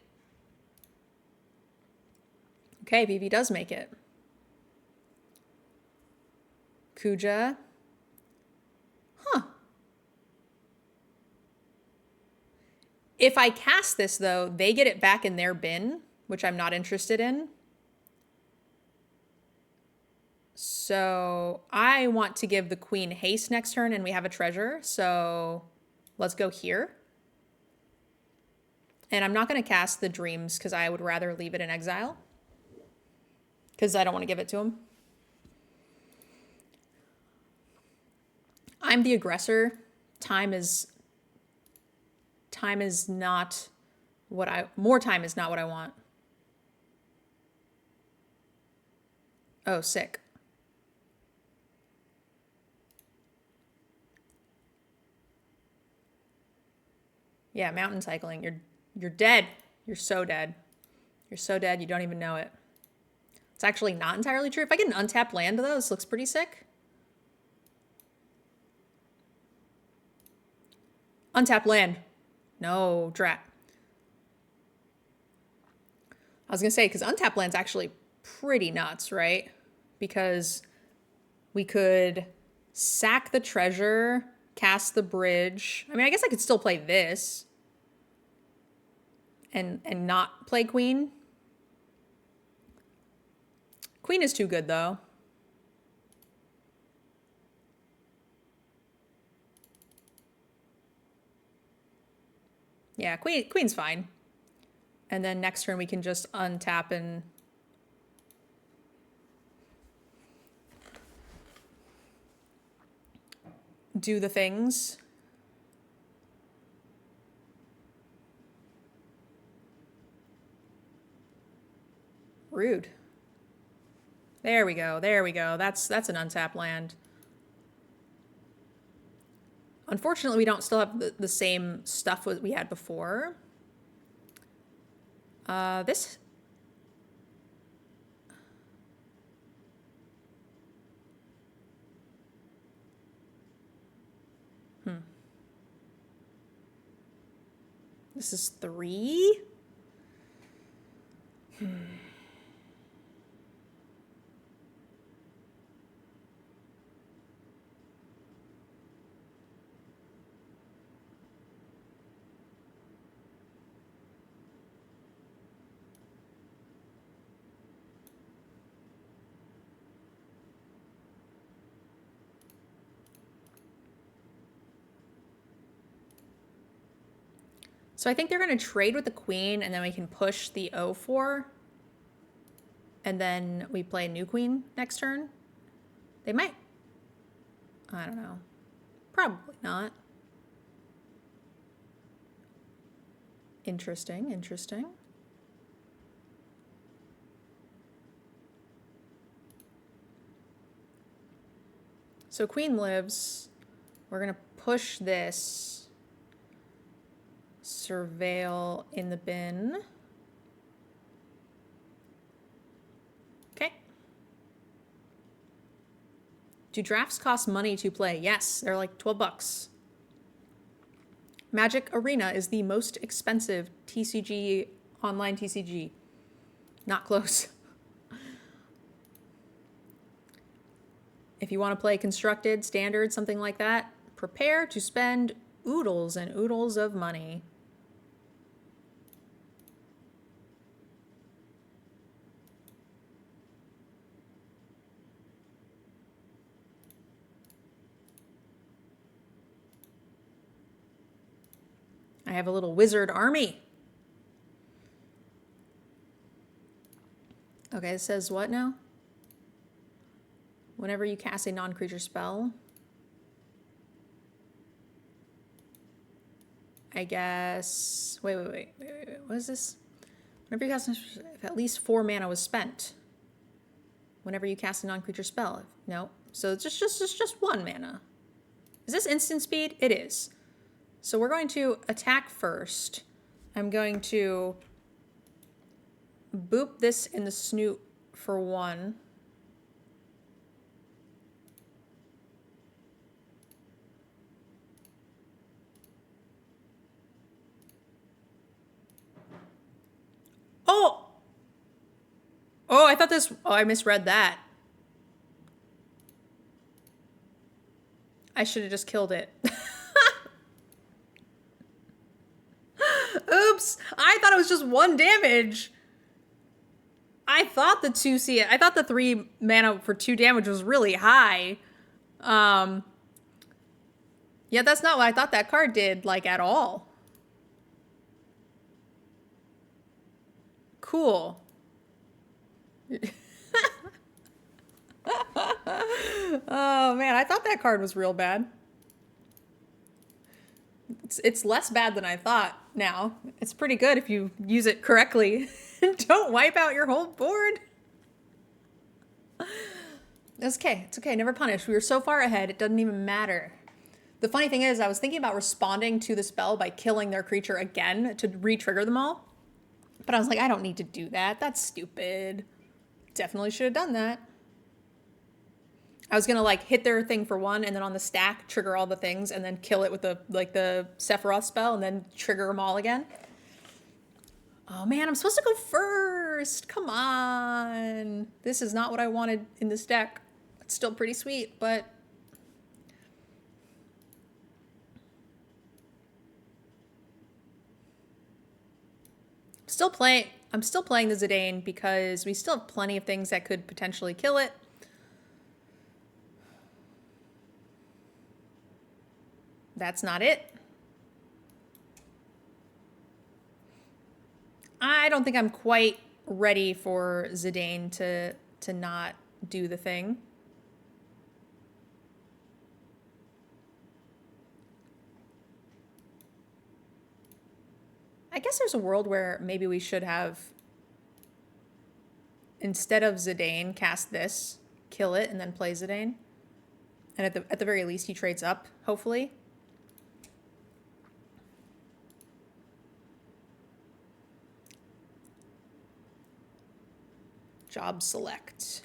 Okay, Vivi does make it. Kuja. Huh. If I cast this, though, they get it back in their bin, which I'm not interested in. So I want to give the queen haste next turn, and we have a treasure. So let's go here. And I'm not going to cast the dreams because I would rather leave it in exile. Because I don't want to give it to him. I'm the aggressor. Time is time is not what more time is not what I want. Oh, sick. Yeah, mountain cycling. You're dead. You're so dead. You're so dead, you don't even know it. It's actually not entirely true. If I get an untapped land, though, this looks pretty sick. Untapped land. No, drat. I was going to say, because untapped land's actually pretty nuts, right? Because we could sack the treasure, cast the bridge. I mean, I guess I could still play this and not play queen. Queen is too good, though. Yeah, queen's fine. And then next turn we can just untap and do the things. Rude. There we go. There we go. That's an untapped land. Unfortunately, we don't still have the same stuff we had before. This... This is 3? So I think they're going to trade with the queen, and then we can push the O4. And then we play a new queen next turn. They might. I don't know. Probably not. Interesting, interesting. So queen lives. We're going to push this. Surveil in the bin. Okay. Do drafts cost money to play? Yes, they're like 12 bucks. Magic Arena is the most expensive TCG, online TCG. Not close. If you want to play Constructed, Standard, something like that, prepare to spend oodles and oodles of money. I have a little wizard army. Okay, it says what now? Whenever you cast a non-creature spell. I guess... Wait. What is this? Whenever you cast... If at least 4 mana was spent. Whenever you cast a non-creature spell. No. So it's just 1 mana. Is this instant speed? It is. So we're going to attack first. I'm going to boop this in the snoot for 1. Oh! Oh, I thought this... Oh, I misread that. I should have just killed it. Oops! I thought it was just 1 damage. I thought the 2C... I thought the 3 mana for 2 damage was really high. Yeah, that's not what I thought that card did, like, at all. Cool. Oh, man, I thought that card was real bad. It's less bad than I thought now. It's pretty good if you use it correctly. Don't wipe out your whole board. It's okay. It's okay. Never punish. We were so far ahead, it doesn't even matter. The funny thing is, I was thinking about responding to the spell by killing their creature again to re-trigger them all. But I was like, I don't need to do that. That's stupid. Definitely should have done that. I was gonna like hit their thing for one, and then on the stack trigger all the things, and then kill it with the Sephiroth spell, and then trigger them all again. Oh man, I'm supposed to go first. Come on. This is not what I wanted in this deck. It's still pretty sweet, but I'm still playing the Zidane because we still have plenty of things that could potentially kill it. That's not it. I don't think I'm quite ready for Zidane to not do the thing. I guess there's a world where maybe we should have, instead of Zidane, cast this, kill it, and then play Zidane. And at the very least, he trades up, hopefully. Job select.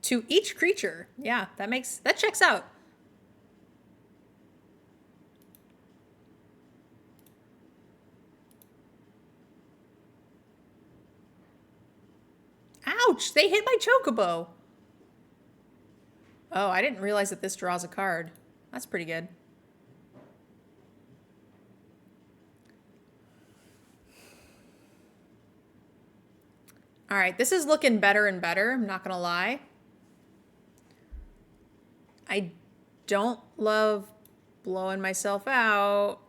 To each creature. Yeah, that checks out. Ouch! They hit my Chocobo. Oh, I didn't realize that this draws a card. That's pretty good. All right, this is looking better and better, I'm not gonna lie. I don't love blowing myself out.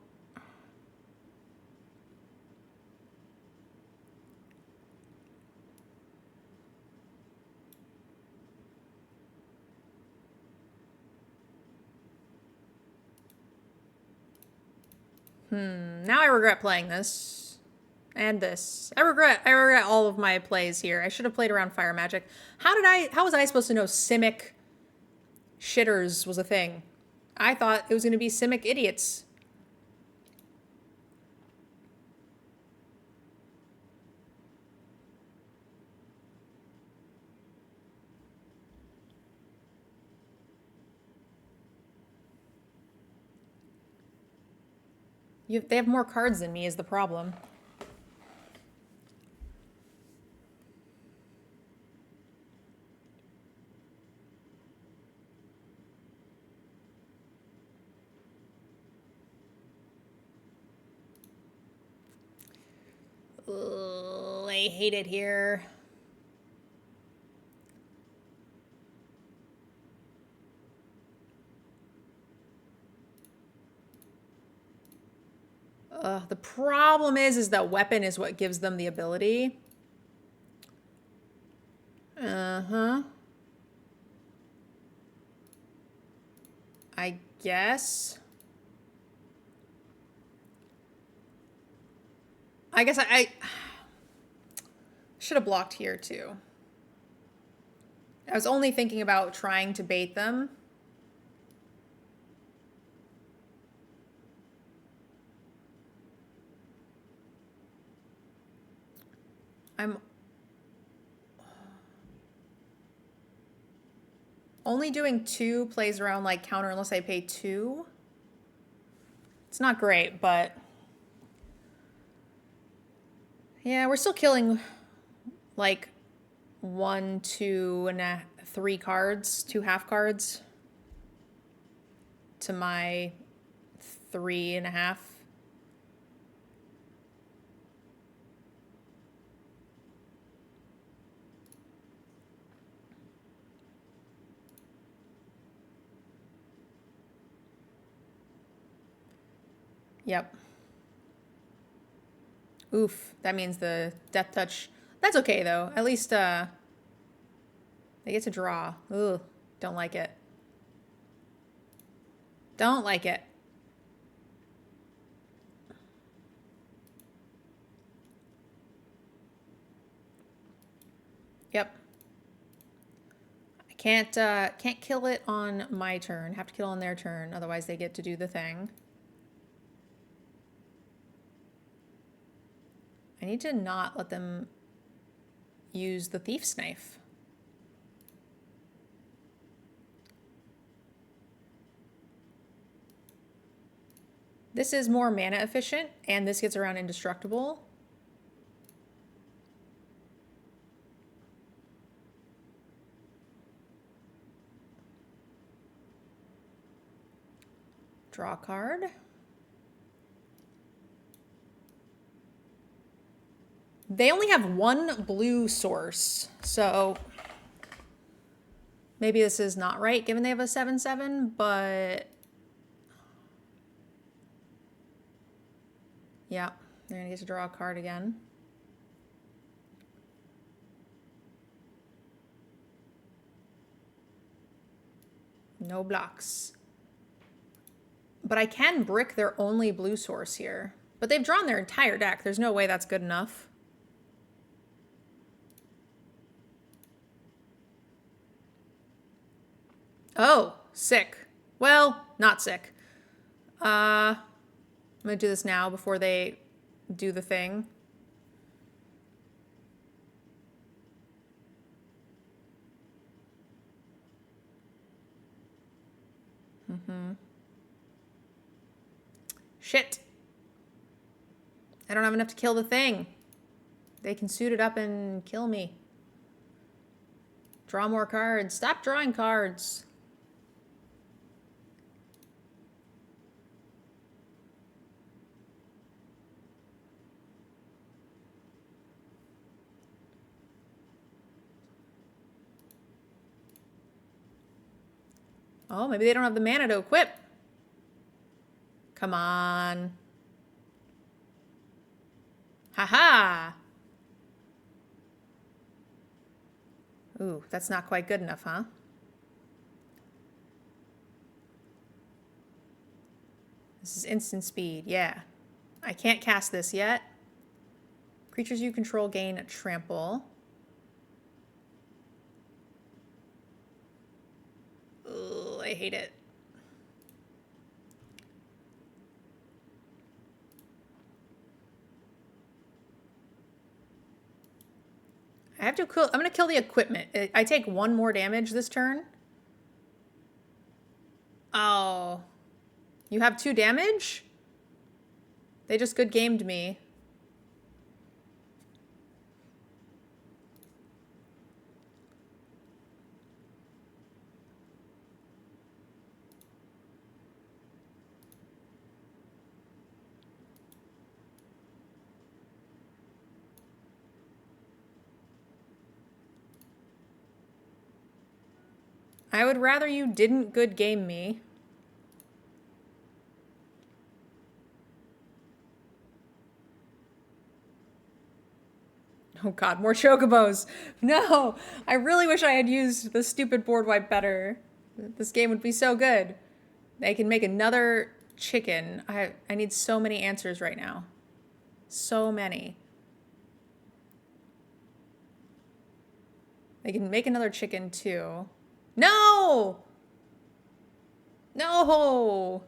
Now I regret playing this. And this. I regret all of my plays here. I should have played around Fire Magic. How was I supposed to know Simic shitters was a thing? I thought it was going to be Simic idiots. They have more cards than me is the problem. Ugh, I hate it here. The problem is that weapon is what gives them the ability. Uh-huh. I guess. I guess I should have blocked here too. I was only thinking about trying to bait them. I'm only doing 2 plays around like counter unless I pay 2. It's not great, but yeah, we're still killing like 1, 2, and 3 cards, 2 half cards to my 3.5. Yep. Oof. That means the death touch. That's okay, though. At least, they get to draw. Ugh. Don't like it. Don't like it. Yep. I can't kill it on my turn. Have to kill on their turn. Otherwise, they get to do the thing. I need to not let them use the Thief's Knife. This is more mana efficient, and this gets around indestructible. Draw a card. They only have one blue source, so maybe this is not right given they have a 7/7, but yeah, they're gonna get to draw a card again. No blocks. But I can brick their only blue source here. But they've drawn their entire deck. There's no way that's good enough. Oh, sick. Well, not sick. I'm gonna do this now before they do the thing. Shit. I don't have enough to kill the thing. They can suit it up and kill me. Draw more cards. Stop drawing cards. Oh, maybe they don't have the mana to equip. Come on. Haha. Ooh, that's not quite good enough, huh? This is instant speed, yeah. I can't cast this yet. Creatures you control gain a trample. Ugh, I hate it. I have to kill. I'm gonna kill the equipment. I take one more damage this turn. Oh. You have 2 damage? They just good gamed me. I would rather you didn't good game me. Oh god, more chocobos. No, I really wish I had used the stupid board wipe better. This game would be so good. They can make another chicken. I need so many answers right now. So many. They can make another chicken too. No! No!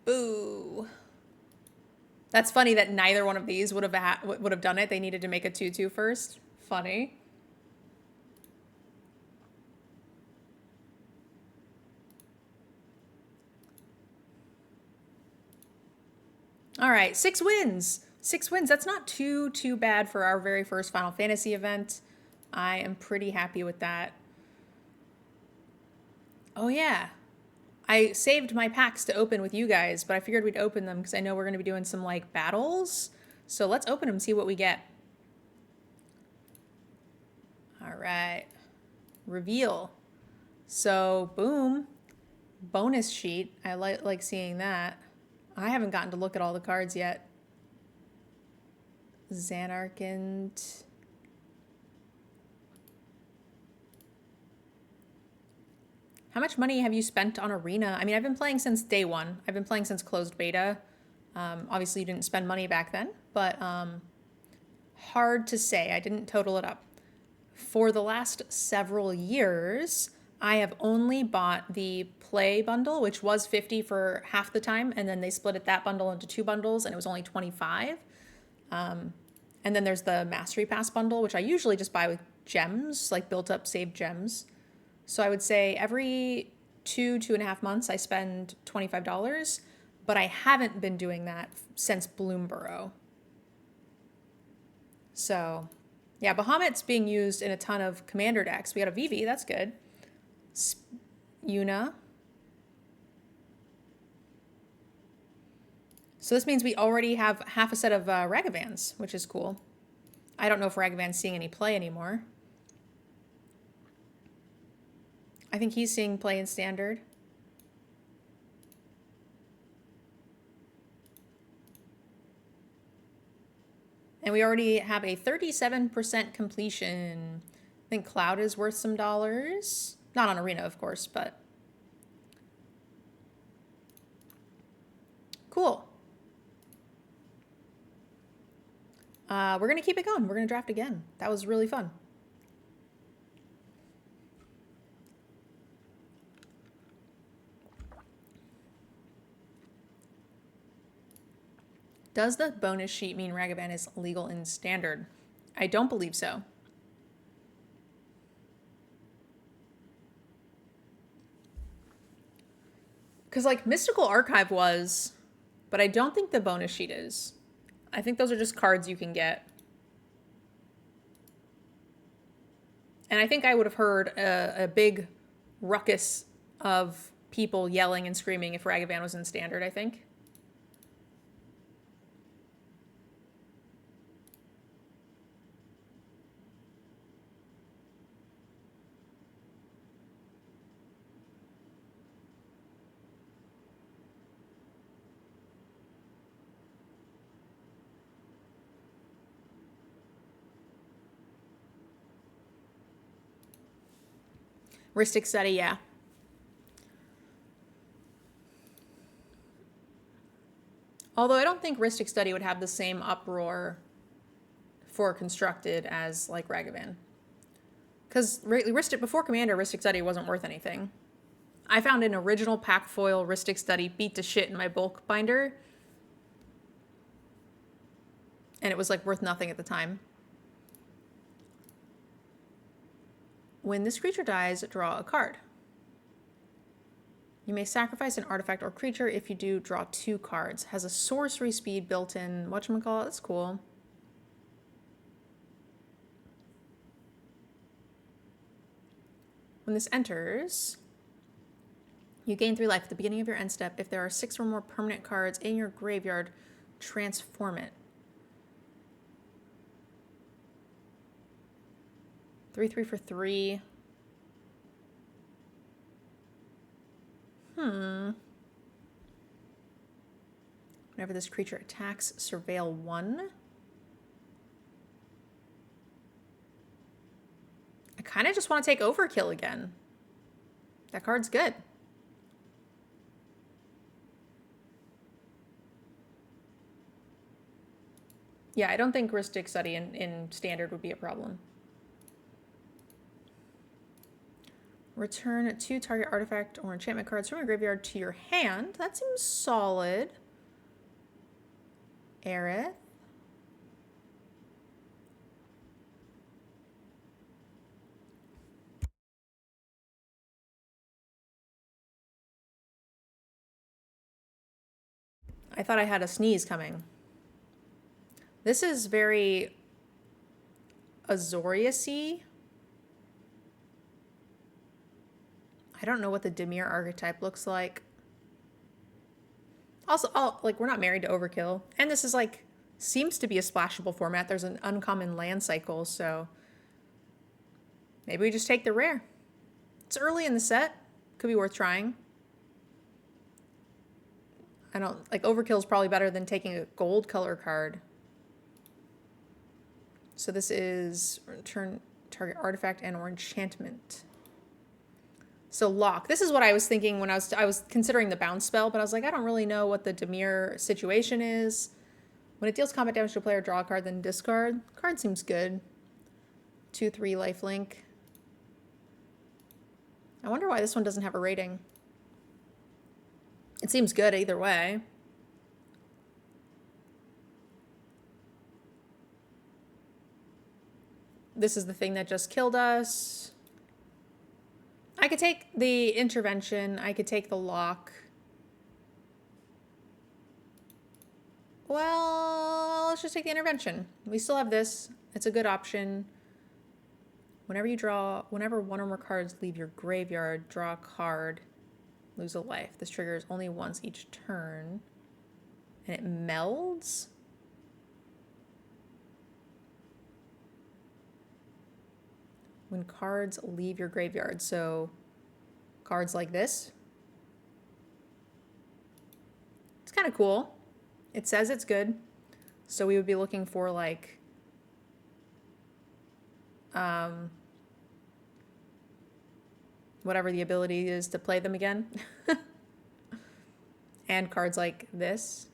Boo. That's funny that neither one of these would have done it. They needed to make a 2/2 first. Funny. All right, 6 wins. 6 wins. That's not too bad for our very first Final Fantasy event. I am pretty happy with that. Oh yeah. I saved my packs to open with you guys, but I figured we'd open them because I know we're going to be doing some like battles. So let's open them and see what we get. All right. Reveal. So boom. Bonus sheet. I like seeing that. I haven't gotten to look at all the cards yet. Xanarkand. How much money have you spent on Arena? I mean, I've been playing since day one. I've been playing since closed beta. Obviously, you didn't spend money back then, but hard to say. I didn't total it up. For the last several years, I have only bought the Play bundle, which was 50 for half the time, and then they split that bundle into 2 bundles, and it was only 25. And then there's the Mastery Pass bundle, which I usually just buy with gems, like built up saved gems. So I would say every 2.5 months, I spend $25, but I haven't been doing that since Bloomborough. So yeah, Bahamut's being used in a ton of commander decks. We got a Vivi, that's good. Yuna. So this means we already have half a set of Ragavans, which is cool. I don't know if Ragavan's seeing any play anymore. I think he's seeing play in Standard. And we already have a 37% completion. I think Cloud is worth some dollars. Not on Arena, of course, but cool. We're going to keep it going. We're going to draft again. That was really fun. Does the bonus sheet mean Ragavan is legal in Standard? I don't believe so. Because, like, Mystical Archive was, but I don't think the bonus sheet is. I think those are just cards you can get. And I think I would have heard a big ruckus of people yelling and screaming if Ragavan was in Standard, I think. Rhystic Study, yeah. Although I don't think Rhystic Study would have the same uproar for Constructed as, like, Ragavan. Because before Commander, Rhystic Study wasn't worth anything. I found an original pack foil Rhystic Study beat to shit in my bulk binder. And it was, like, worth nothing at the time. When this creature dies, draw a card. You may sacrifice an artifact or creature. If you do, draw 2 cards. Has a sorcery speed built in. Whatchamacallit? That's cool. When this enters, you gain 3 life at the beginning of your end step. If there are 6 or more permanent cards in your graveyard, transform it. 3/3 for 3. Whenever this creature attacks, surveil 1. I kind of just want to take Overkill again. That card's good. Yeah, I don't think Rhystic Study in Standard would be a problem. Return 2 target artifact or enchantment cards from your graveyard to your hand. That seems solid. Aerith. I thought I had a sneeze coming. This is very Azorius-y. I don't know what the Dimir archetype looks like. Also, like, we're not married to Overkill. And this is, like, seems to be a splashable format. There's an uncommon land cycle, so maybe we just take the rare. It's early in the set. Could be worth trying. I don't, like, overkill is probably better than taking a gold color card. So this is return target artifact and or enchantment. So lock. This is what I was thinking when I was considering the bounce spell, but I was like, I don't really know what the Dimir situation is. When it deals combat damage to a player, draw a card, then discard. Card seems good. 2/3 lifelink. I wonder why this one doesn't have a rating. It seems good either way. This is the thing that just killed us. I could take the intervention. I could take the lock. Well, let's just take the intervention. We still have this. It's a good option. Whenever one or more cards leave your graveyard, draw a card, lose a life. This triggers only once each turn. And it melds? When cards leave your graveyard. So cards like this. It's kind of cool. It says it's good. So we would be looking for like whatever the ability is to play them again. And cards like this.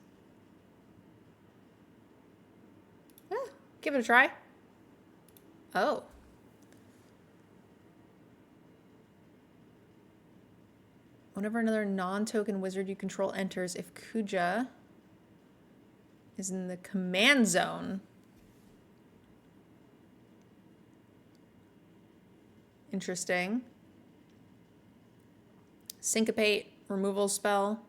Give it a try. Oh. Whenever another non-token wizard you control enters, if Kuja is in the command zone. Interesting. Syncopate, removal spell.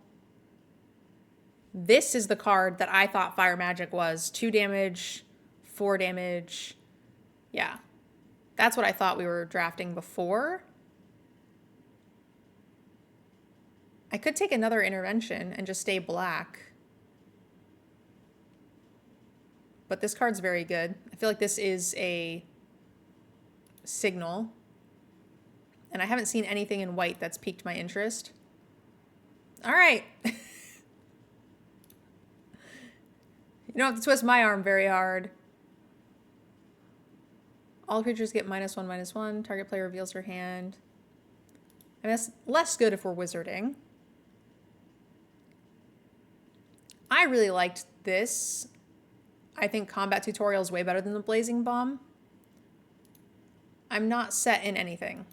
This is the card that I thought Fire Magic was. 2 damage, 4 damage. Yeah. That's what I thought we were drafting before. I could take another intervention and just stay black. But this card's very good. I feel like this is a signal. And I haven't seen anything in white that's piqued my interest. All right. You don't have to twist my arm very hard. All creatures get -1/-1. Target player reveals her hand. And that's less good if we're wizarding. I really liked this. I think Combat Tutorial is way better than the Blazing Bomb. I'm not set in anything.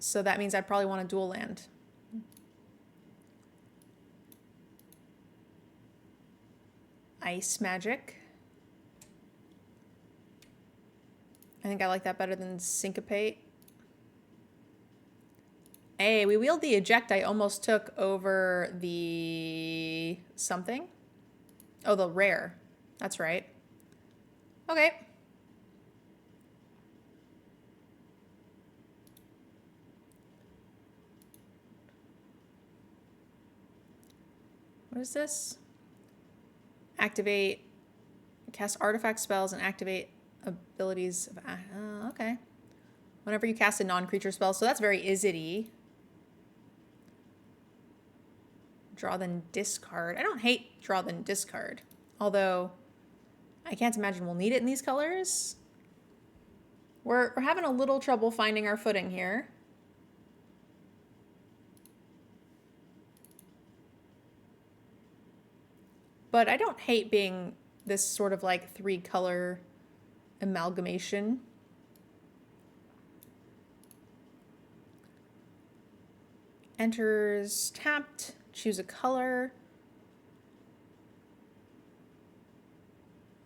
So that means I probably want a dual land. Ice Magic. I think I like that better than Syncopate. Hey, we wheeled the Eject I almost took over the something. Oh, the rare. That's right. Okay. What is this? Activate, cast artifact spells and activate abilities. Okay. Whenever you cast a non-creature spell. So that's very Izzet-y. Draw then discard. I don't hate draw then discard. Although I can't imagine we'll need it in these colors. We're having a little trouble finding our footing here. But I don't hate being this sort of like 3-color amalgamation. Enters tapped. Choose a color.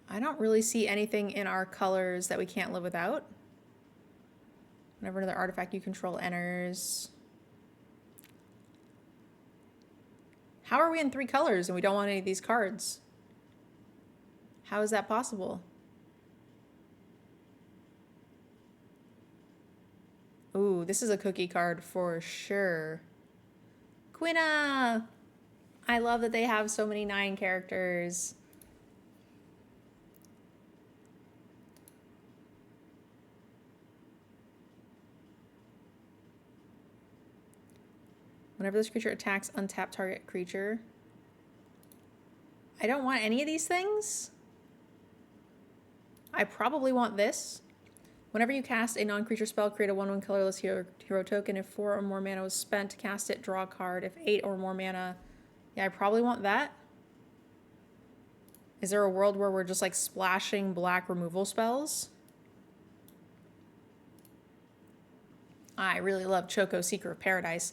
I don't really see anything in our colors that we can't live without. Whenever another artifact you control enters. How are we in 3 colors and we don't want any of these cards? How is that possible? Ooh, this is a cookie card for sure. Quina! I love that they have so many 9 characters. Whenever this creature attacks, untap target creature. I don't want any of these things. I probably want this. Whenever you cast a non-creature spell, create a 1/1 colorless hero token. If 4 or more mana was spent to cast it, draw a card. If 8 or more mana... Yeah, I probably want that. Is there a world where we're just like splashing black removal spells? I really love Choco Seeker of Paradise.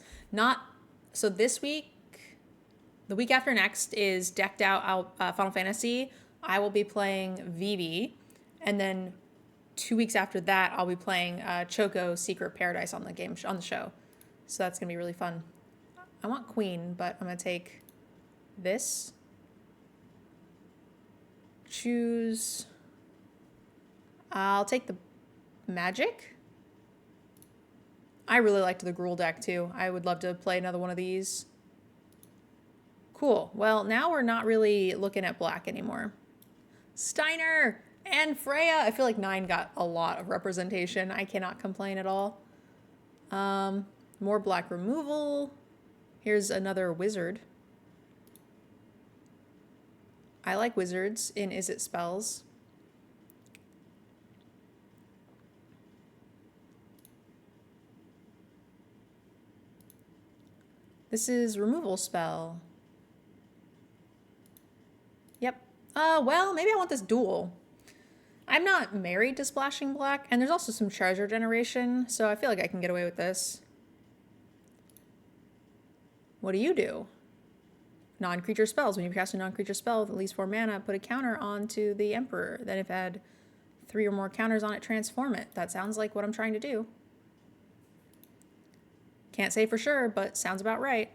So this week, the week after next is Decked Out Final Fantasy. I will be playing Vivi. And then 2 weeks after that, I'll be playing Choco Seeker of Paradise on the show. So that's going to be really fun. I want Queen, but I'm going to take this. Choose. I'll take the Magic. I really liked the Gruul deck too. I would love to play another one of these. Cool. Well, now we're not really looking at black anymore. Steiner and Freya. I feel like 9 got a lot of representation. I cannot complain at all. More black removal. Here's another wizard. I like wizards in Izzet spells. This is removal spell. Yep. Well, maybe I want this dual. I'm not married to splashing black, and there's also some treasure generation, so I feel like I can get away with this. What do you do? Non-creature spells. When you cast a non-creature spell with at least 4 mana, put a counter onto the Emperor. Then if it had 3 or more counters on it, transform it. That sounds like what I'm trying to do. Can't say for sure, but sounds about right.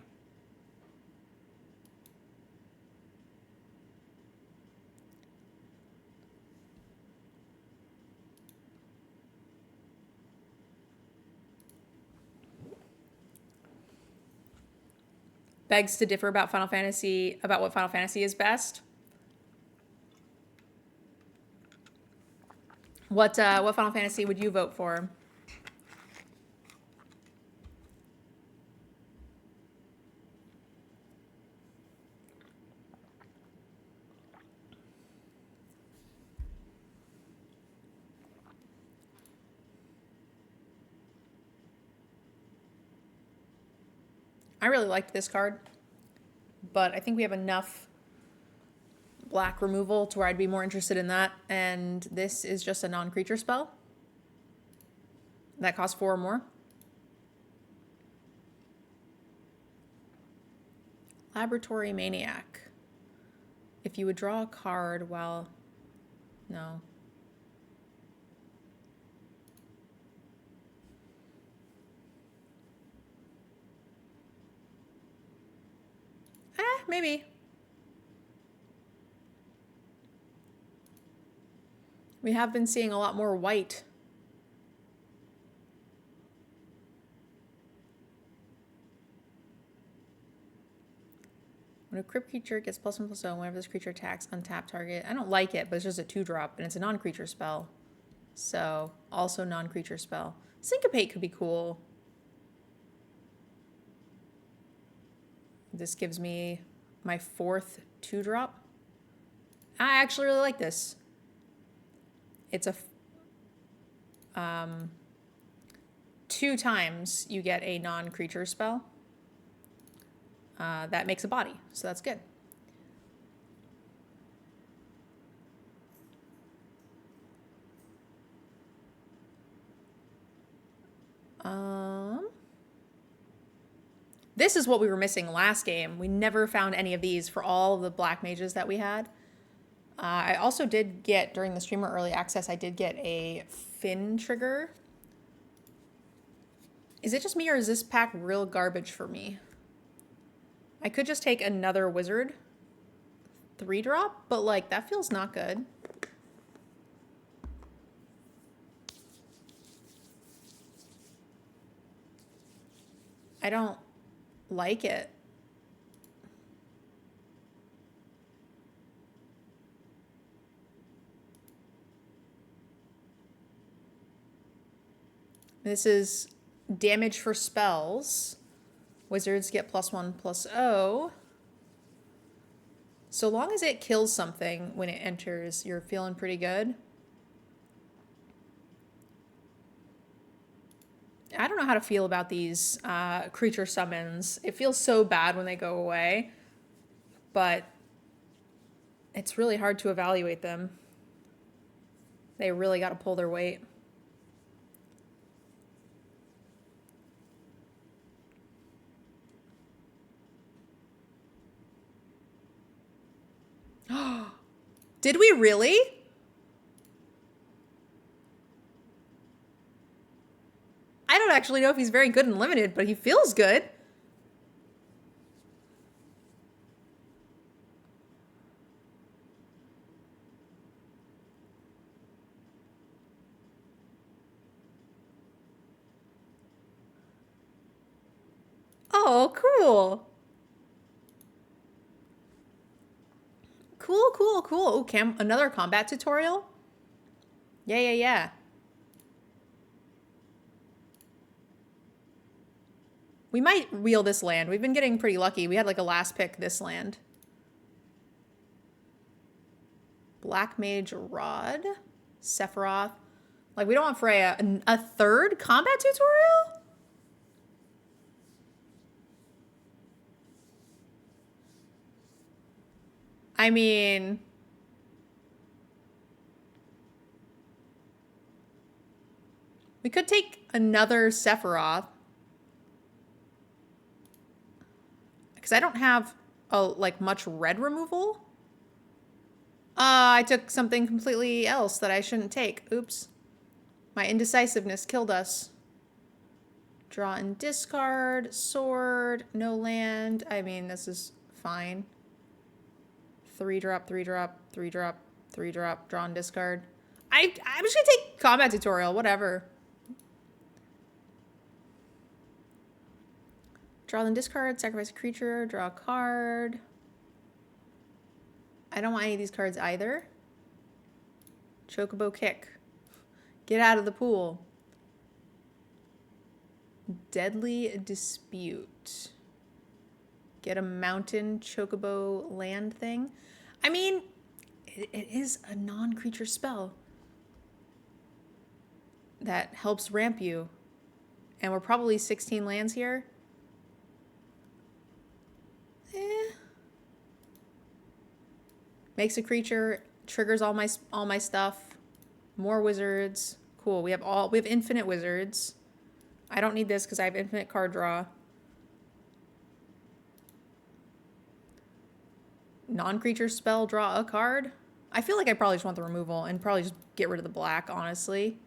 Begs to differ about what Final Fantasy is best. What Final Fantasy would you vote for? I really liked this card, but I think we have enough black removal to where I'd be more interested in that. And this is just a non-creature spell that costs 4 or more. Laboratory Maniac. If you would draw a card while... No. Maybe. We have been seeing a lot more white. When a crypt creature gets +1/+0, whenever this creature attacks, untap target. I don't like it, but it's just a 2-drop, and it's a non-creature spell. So, also non-creature spell. Syncopate could be cool. This gives me my 4th 2-drop. I actually really like this. It's a 2 times you get a non-creature spell. That makes a body, so that's good. This is what we were missing last game. We never found any of these for all of the black mages that we had. I also did get, during the streamer early access, I did get a fin trigger. Is it just me, or is this pack real garbage for me? I could just take another wizard 3-drop, but like that feels not good. I don't like it. This is damage for spells. Wizards get +1/+0. So long as it kills something when it enters, you're feeling pretty good. I don't know how to feel about these creature summons. It feels so bad when they go away, but it's really hard to evaluate them. They really got to pull their weight. Did we really? I don't actually know if he's very good in limited, but he feels good. Oh, cool. Cool, cool, cool. Oh, another combat tutorial? Yeah, yeah, yeah. We might wheel this land. We've been getting pretty lucky. We had like a last pick this land. Black Mage Rod. Sephiroth. Like, we don't want Freya. A third combat tutorial? I mean... we could take another Sephiroth. Because I don't have, like, much red removal. I took something completely else that I shouldn't take. Oops. My indecisiveness killed us. Draw and discard. Sword. No land. I mean, this is fine. 3-drop, 3-drop, 3-drop, 3-drop. Draw and discard. I'm just gonna take combat tutorial. Whatever. Draw and discard. Sacrifice a creature. Draw a card. I don't want any of these cards either. Chocobo Kick. Get out of the pool. Deadly Dispute. Get a mountain chocobo land thing. I mean, it is a non-creature spell that helps ramp you. And we're probably 16 lands here. Makes a creature, triggers all my stuff. More wizards. Cool. We have infinite wizards. I don't need this because I have infinite card draw. Non-creature spell, draw a card. I feel like I probably just want the removal and probably just get rid of the black, honestly.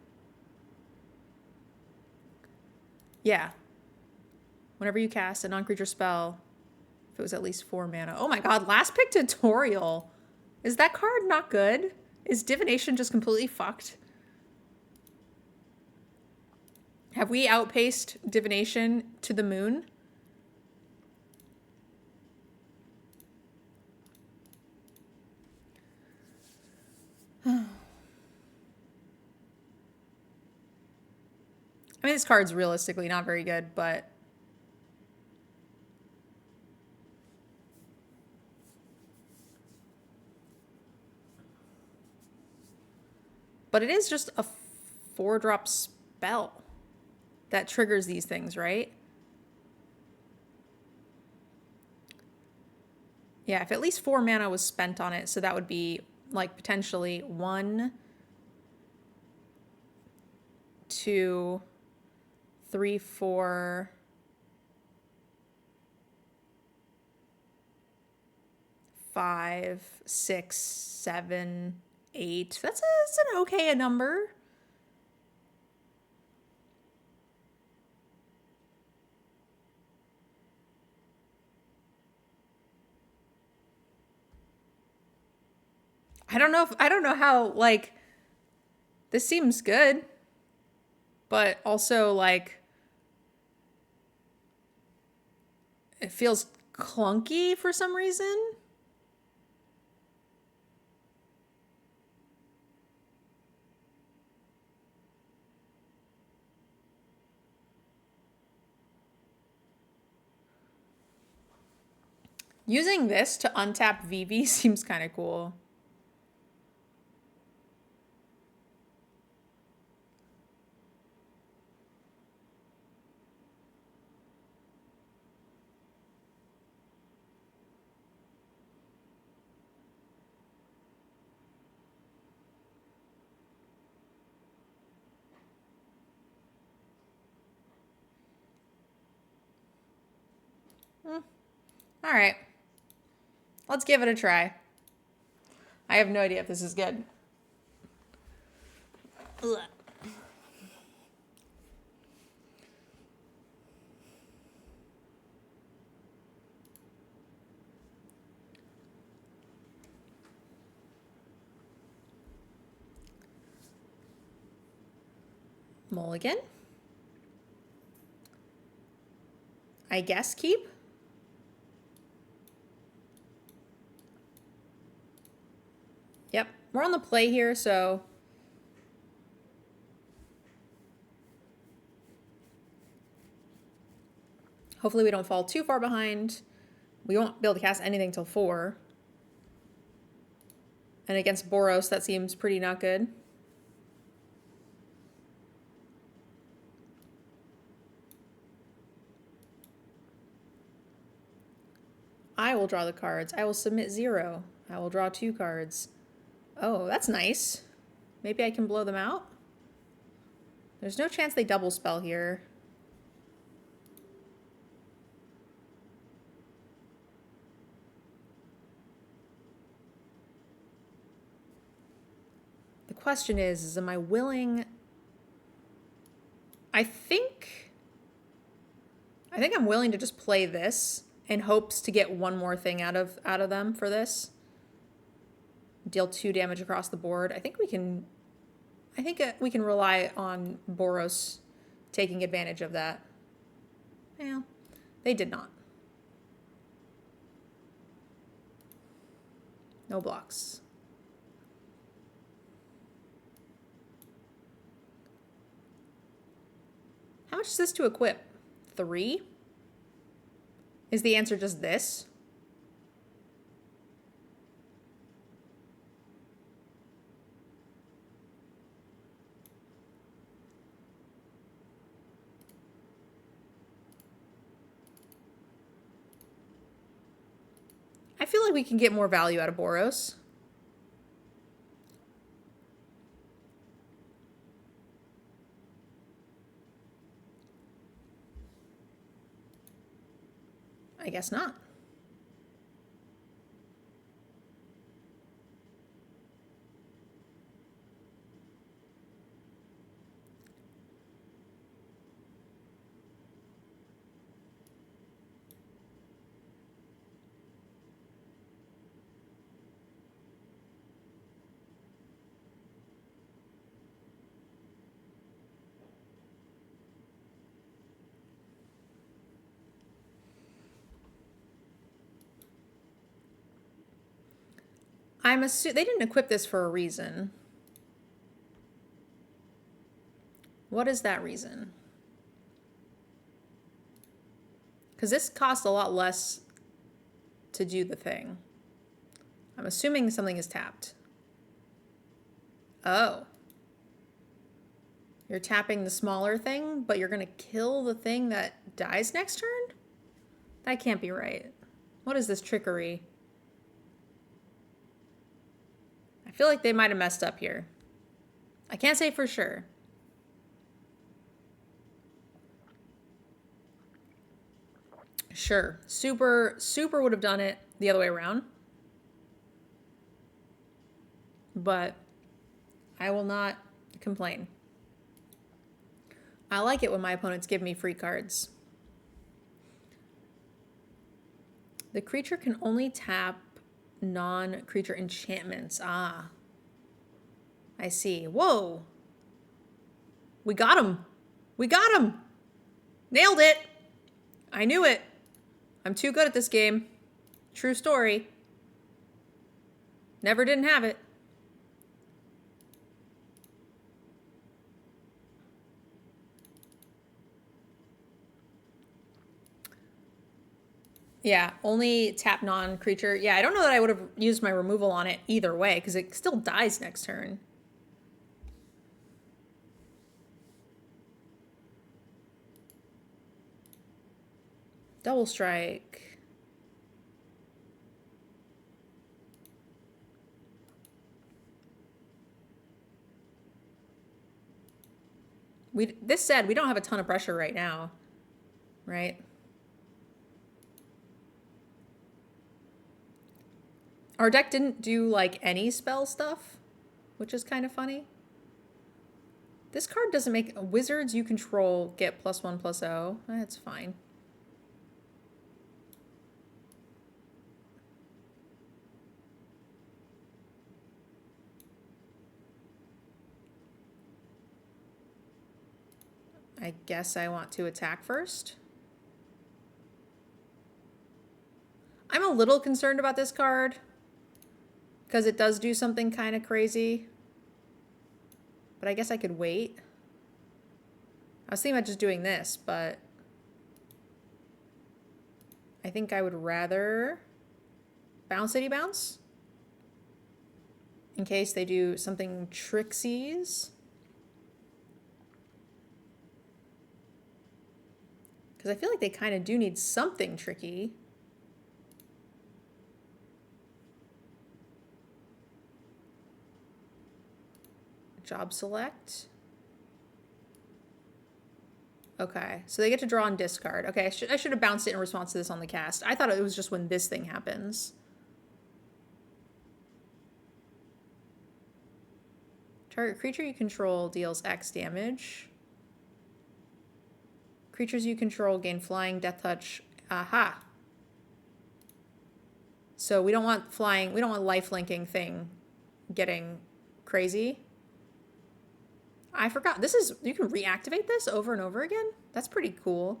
Yeah. Whenever you cast a non-creature spell, if it was at least 4 mana. Oh my god, last pick tutorial. Is that card not good? Is divination just completely fucked? Have we outpaced divination to the moon? I mean, this card's realistically not very good, but... but it is just a 4-drop spell that triggers these things, right? Yeah, if at least 4 mana was spent on it, so that would be like potentially 1, 2, 3, 4, 5, 6, 7, 8. That's an okay number. I don't know how, like, this seems good, but also, like, it feels clunky for some reason. Using this to untap VV seems kind of cool. All right. Let's give it a try. I have no idea if this is good. Ugh. Mulligan. I guess keep. Yep, we're on the play here, so hopefully we don't fall too far behind. We won't be able to cast anything till 4. And against Boros, that seems pretty not good. I will draw the cards. I will submit 0. I will draw 2 cards. Oh, that's nice. Maybe I can blow them out? There's no chance they double spell here. The question is am I willing... I think I'm willing to just play this in hopes to get one more thing out of them for this. Deal 2 damage across the board. I think we can rely on Boros taking advantage of that. Well, they did not. No blocks. How much is this to equip? 3? Is the answer just this? I feel like we can get more value out of Boros. I guess not. I'm assuming they didn't equip this for a reason. What is that reason? Because this costs a lot less to do the thing. I'm assuming something is tapped. Oh. You're tapping the smaller thing, but you're going to kill the thing that dies next turn? That can't be right. What is this trickery? I feel like they might have messed up here. I can't say for sure. Sure. Super would have done it the other way around. But I will not complain. I like it when my opponents give me free cards. The creature can only tap non-creature enchantments. Ah. I see. Whoa. We got him. We got him. Nailed it. I knew it. I'm too good at this game. True story. Never didn't have it. Yeah, only tap non-creature. Yeah, I don't know that I would have used my removal on it either way, because it still dies next turn. Double strike. This said, we don't have a ton of pressure right now, right? Our deck didn't do like any spell stuff, which is kind of funny. This card doesn't make wizards you control get +1/+0. That's fine. I guess I want to attack first. I'm a little concerned about this card because it does do something kind of crazy. But I guess I could wait. I was thinking about just doing this, but I think I would rather bounce city bounce in case they do something trixies. Because I feel like they kind of do need something tricky. Job select. Okay, so they get to draw and discard. Okay, I should have bounced it in response to this on the cast. I thought it was just when this thing happens. Target creature you control deals X damage. Creatures you control gain flying, death touch. Aha. So we don't want flying, we don't want life linking thing getting crazy. I forgot. This is, you can reactivate this over and over again? That's pretty cool.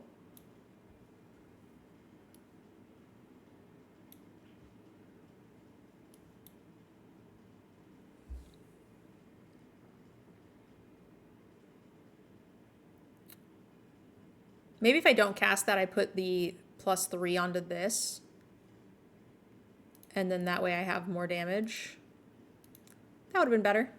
Maybe if I don't cast that, I put the +3 onto this. And then that way I have more damage. That would have been better.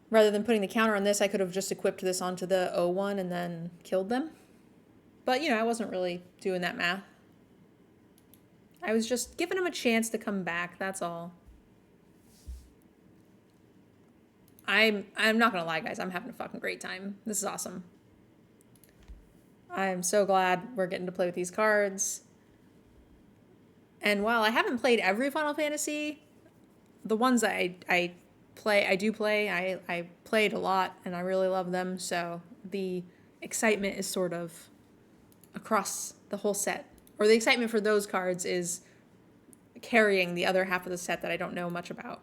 Rather than putting the counter on this, I could have just equipped this onto the O1 and then killed them. But, you know, I wasn't really doing that math. I was just giving them a chance to come back, that's all. I'm not gonna lie, guys. I'm having a fucking great time. This is awesome. I'm so glad we're getting to play with these cards. And while I haven't played every Final Fantasy, the ones that I do play. I played a lot and I really love them. So the excitement is sort of across the whole set. Or the excitement for those cards is carrying the other half of the set that I don't know much about.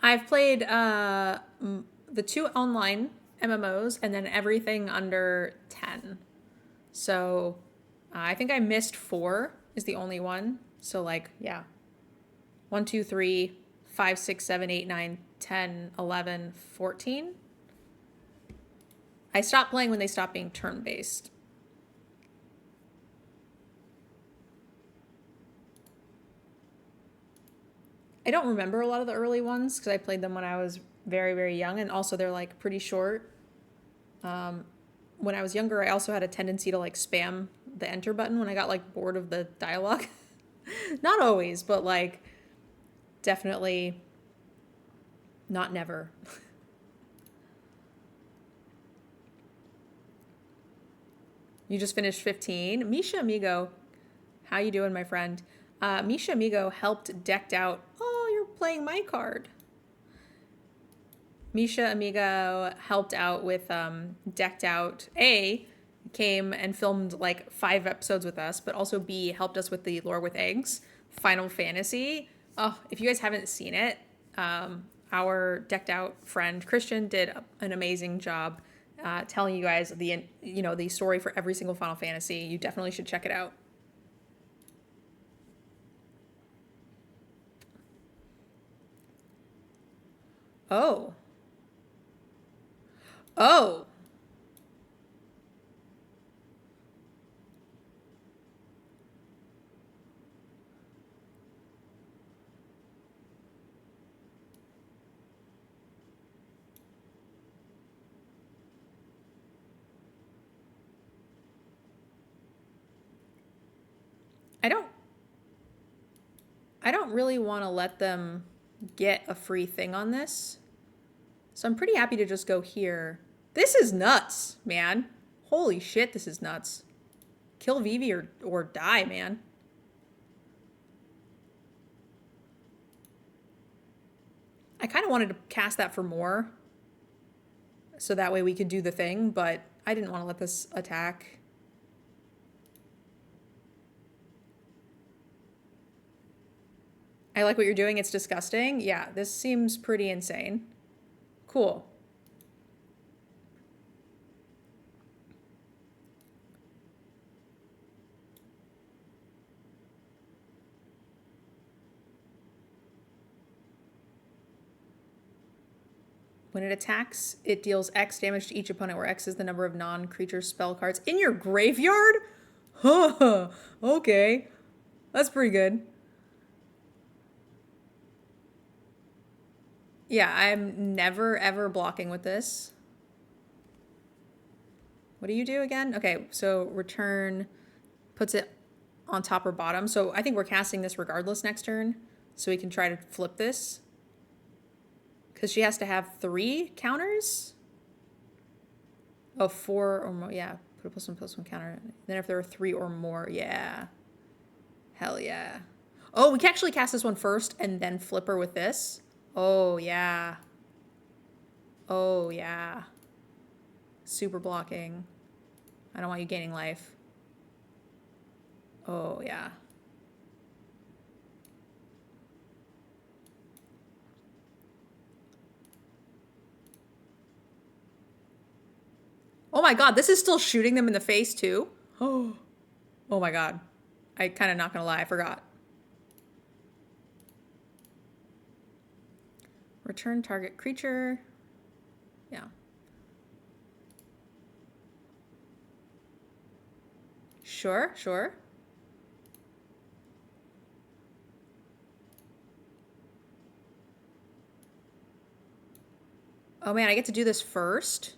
I've played the 2 online MMOs and then everything under 10. So I think I missed 4 is the only one. So like, yeah. 1, 2, 3, 5, 6, 7, 8, 9, 10, 11, 14. I stopped playing when they stopped being turn-based. I don't remember a lot of the early ones because I played them when I was very, very young. And also they're like pretty short. When I was younger, I also had a tendency to like spam the enter button when I got like bored of the dialogue. Not always, but like definitely not never. You just finished 15. Misha Amigo, how you doing, my friend? Misha Amigo helped decked out. Oh, you're playing my card. Misha Amigo helped out with decked out. A, came and filmed like 5 episodes with us, but also B, helped us with the Lore with Eggs. Final Fantasy. Oh, if you guys haven't seen it, our decked out friend Christian did an amazing job telling you guys the story for every single Final Fantasy. You definitely should check it out. Oh. Oh. I don't I don't really want to let them get a free thing on this. So I'm pretty happy to just go here. This is nuts, man. Holy shit, this is nuts. Kill Vivi or die, man. I kind of wanted to cast that for more. So that way we could do the thing, but I didn't want to let this attack. I like what you're doing. It's disgusting. Yeah, this seems pretty insane. Cool. When it attacks, it deals X damage to each opponent, where X is the number of non-creature spell cards in your graveyard? Huh, okay. That's pretty good. Yeah, I'm never, ever blocking with this. What do you do again? Okay, so return puts it on top or bottom. So I think we're casting this regardless next turn, so we can try to flip this. Because she has to have 3 counters? Oh, 4 or more. Yeah, put a +1/+1 counter. Then if there are 3 or more, yeah. Hell yeah. Oh, we can actually cast this one first and then flip her with this. Oh, yeah. Oh, yeah. Super blocking. I don't want you gaining life. Oh, yeah. Oh my god, this is still shooting them in the face too? Oh, oh my god. I kind of not gonna lie, I forgot. Return target creature. Yeah. Sure, sure. Oh man, I get to do this first.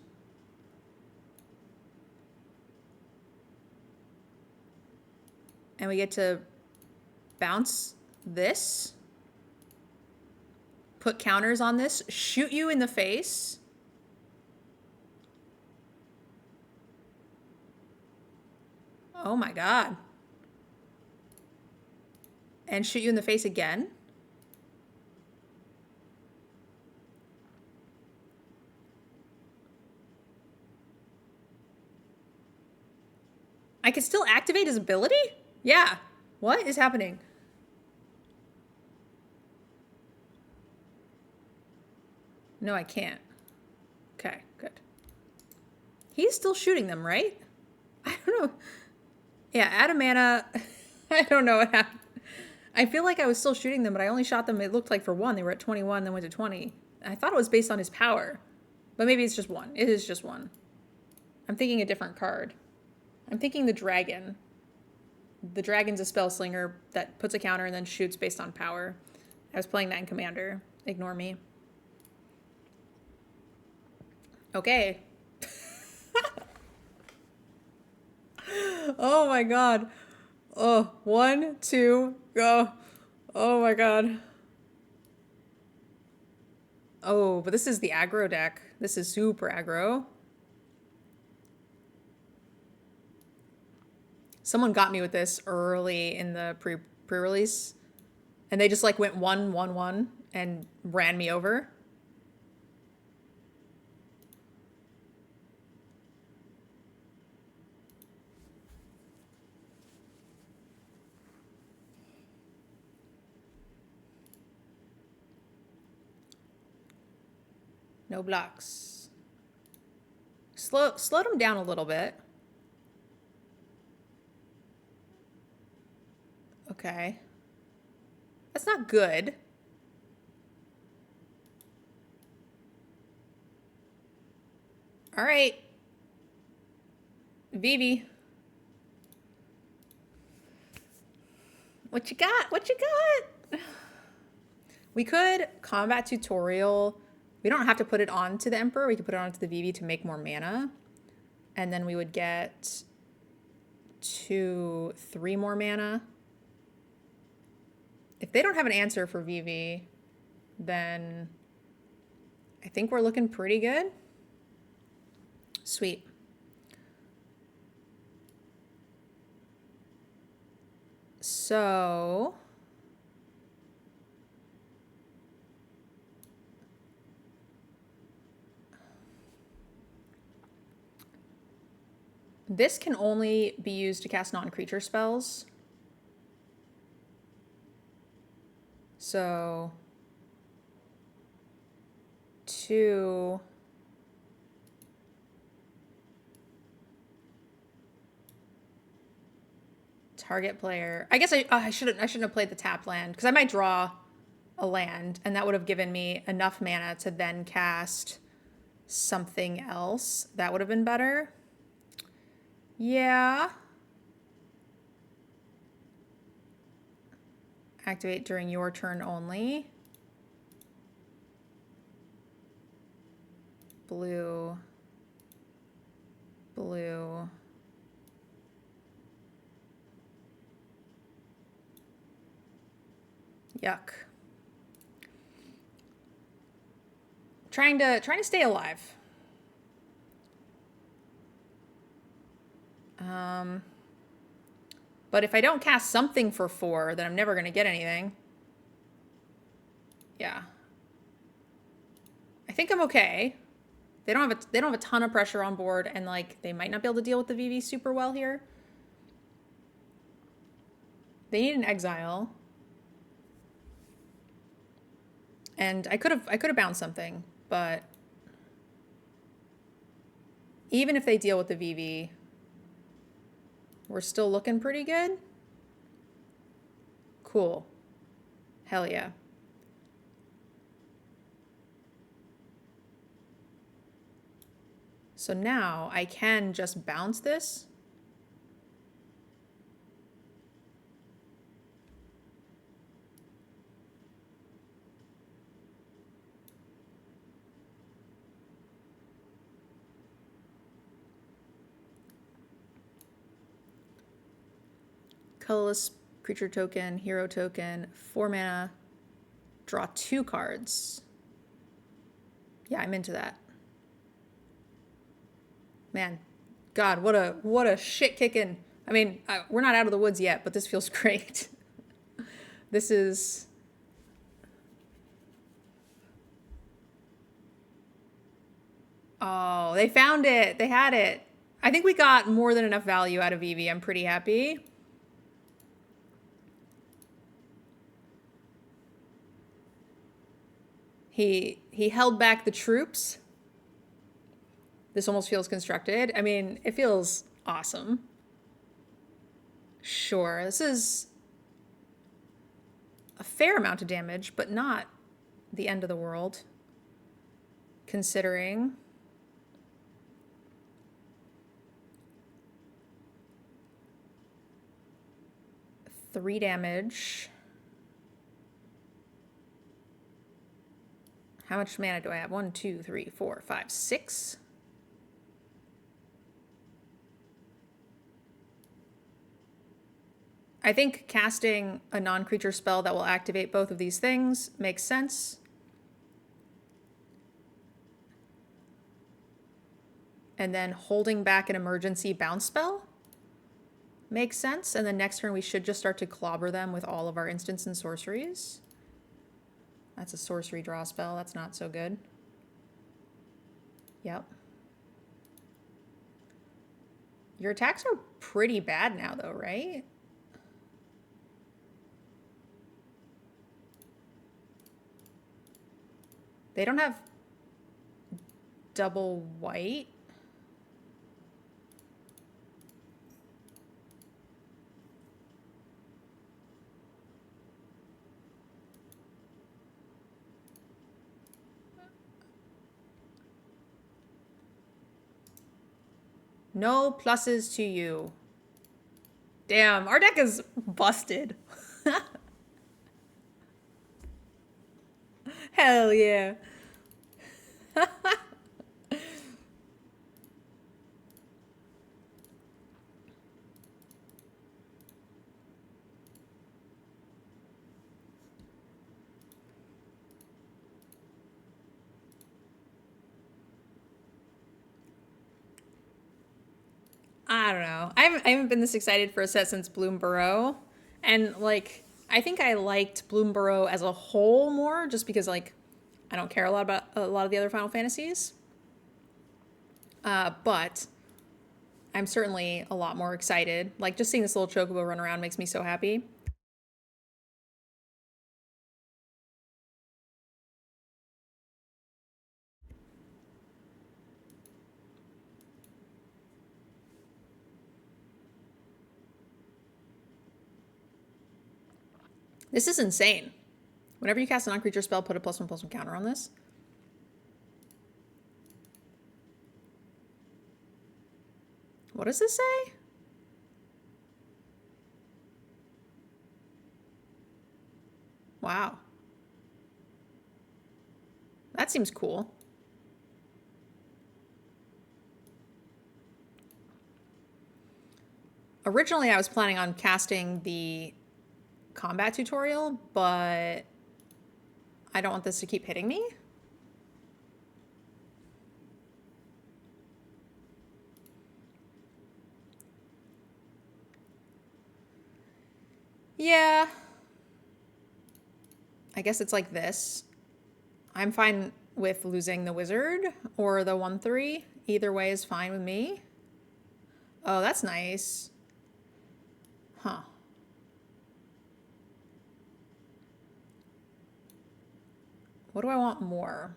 And we get to bounce this. Put counters on this. Shoot you in the face. Oh my god. And shoot you in the face again. I can still activate his ability? Yeah. What is happening? No, I can't. Okay, good. He's still shooting them, right? I don't know. Yeah, add a mana. I don't know what happened. I feel like I was still shooting them, but I only shot them, it looked like for 1. They were at 21, then went to 20. I thought it was based on his power. But maybe it's just 1. It is just 1. I'm thinking a different card. I'm thinking the dragon. The dragon's a spell slinger that puts a counter and then shoots based on power. I was playing that in Commander. Ignore me. Okay. Oh my god. Oh, 1, 2, go. Oh my god. Oh, but this is the aggro deck. This is super aggro. Someone got me with this early in the pre-release. And they just like went 1, 1, 1 and ran me over. No blocks. Slow them down a little bit. Okay. That's not good. All right. Vivi. What you got? What you got? We could combat tutorial. We don't have to put it onto the Emperor. We could put it onto the Vivi to make more mana. And then we would get 3 more mana. If they don't have an answer for Vivi, then I think we're looking pretty good. Sweet. So this can only be used to cast non-creature spells. So 2 target player. I guess I shouldn't have played the tap land because I might draw a land and that would have given me enough mana to then cast something else. That would have been better. Yeah. Activate during your turn only. Blue. Blue. Yuck. Trying to stay alive. But if I don't cast something for 4, then I'm never going to get anything. Yeah. I think I'm okay. They don't have a ton of pressure on board, and like they might not be able to deal with the VV super well here. They need an exile. And I could have bounced something, but even if they deal with the VV, we're still looking pretty good. Cool. Hell yeah. So now I can just bounce this. Colorless creature token, hero token, 4 mana, draw 2 cards. Yeah, I'm into that. Man, God, what a shit kicking. I mean, we're not out of the woods yet, but this feels great. This is... Oh, they found it. They had it. I think we got more than enough value out of Eevee. I'm pretty happy. He held back the troops. This almost feels constructed. I mean, it feels awesome. Sure, this is a fair amount of damage, but not the end of the world. Considering... 3 damage. How much mana do I have? 1, 2, 3, 4, 5, 6. I think casting a non-creature spell that will activate both of these things makes sense. And then holding back an emergency bounce spell makes sense. And then next turn we should just start to clobber them with all of our instants and sorceries. That's a sorcery draw spell. That's not so good. Yep. Your attacks are pretty bad now though, right? They don't have double white. No pluses to you. Damn, our deck is busted. Hell yeah. I don't know. I haven't been this excited for a set since Bloomburrow. And, like, I think I liked Bloomburrow as a whole more just because, like, I don't care a lot about a lot of the other Final Fantasies. But I'm certainly a lot more excited. Like, just seeing this little chocobo run around makes me so happy. This is insane. Whenever you cast a non-creature spell, put a +1/+1 counter on this. What does this say? Wow. That seems cool. Originally, I was planning on casting the combat tutorial, but I don't want this to keep hitting me. Yeah. I guess it's like this. I'm fine with losing the wizard or the 1/3. Either way is fine with me. Oh, that's nice. Huh. What do I want more?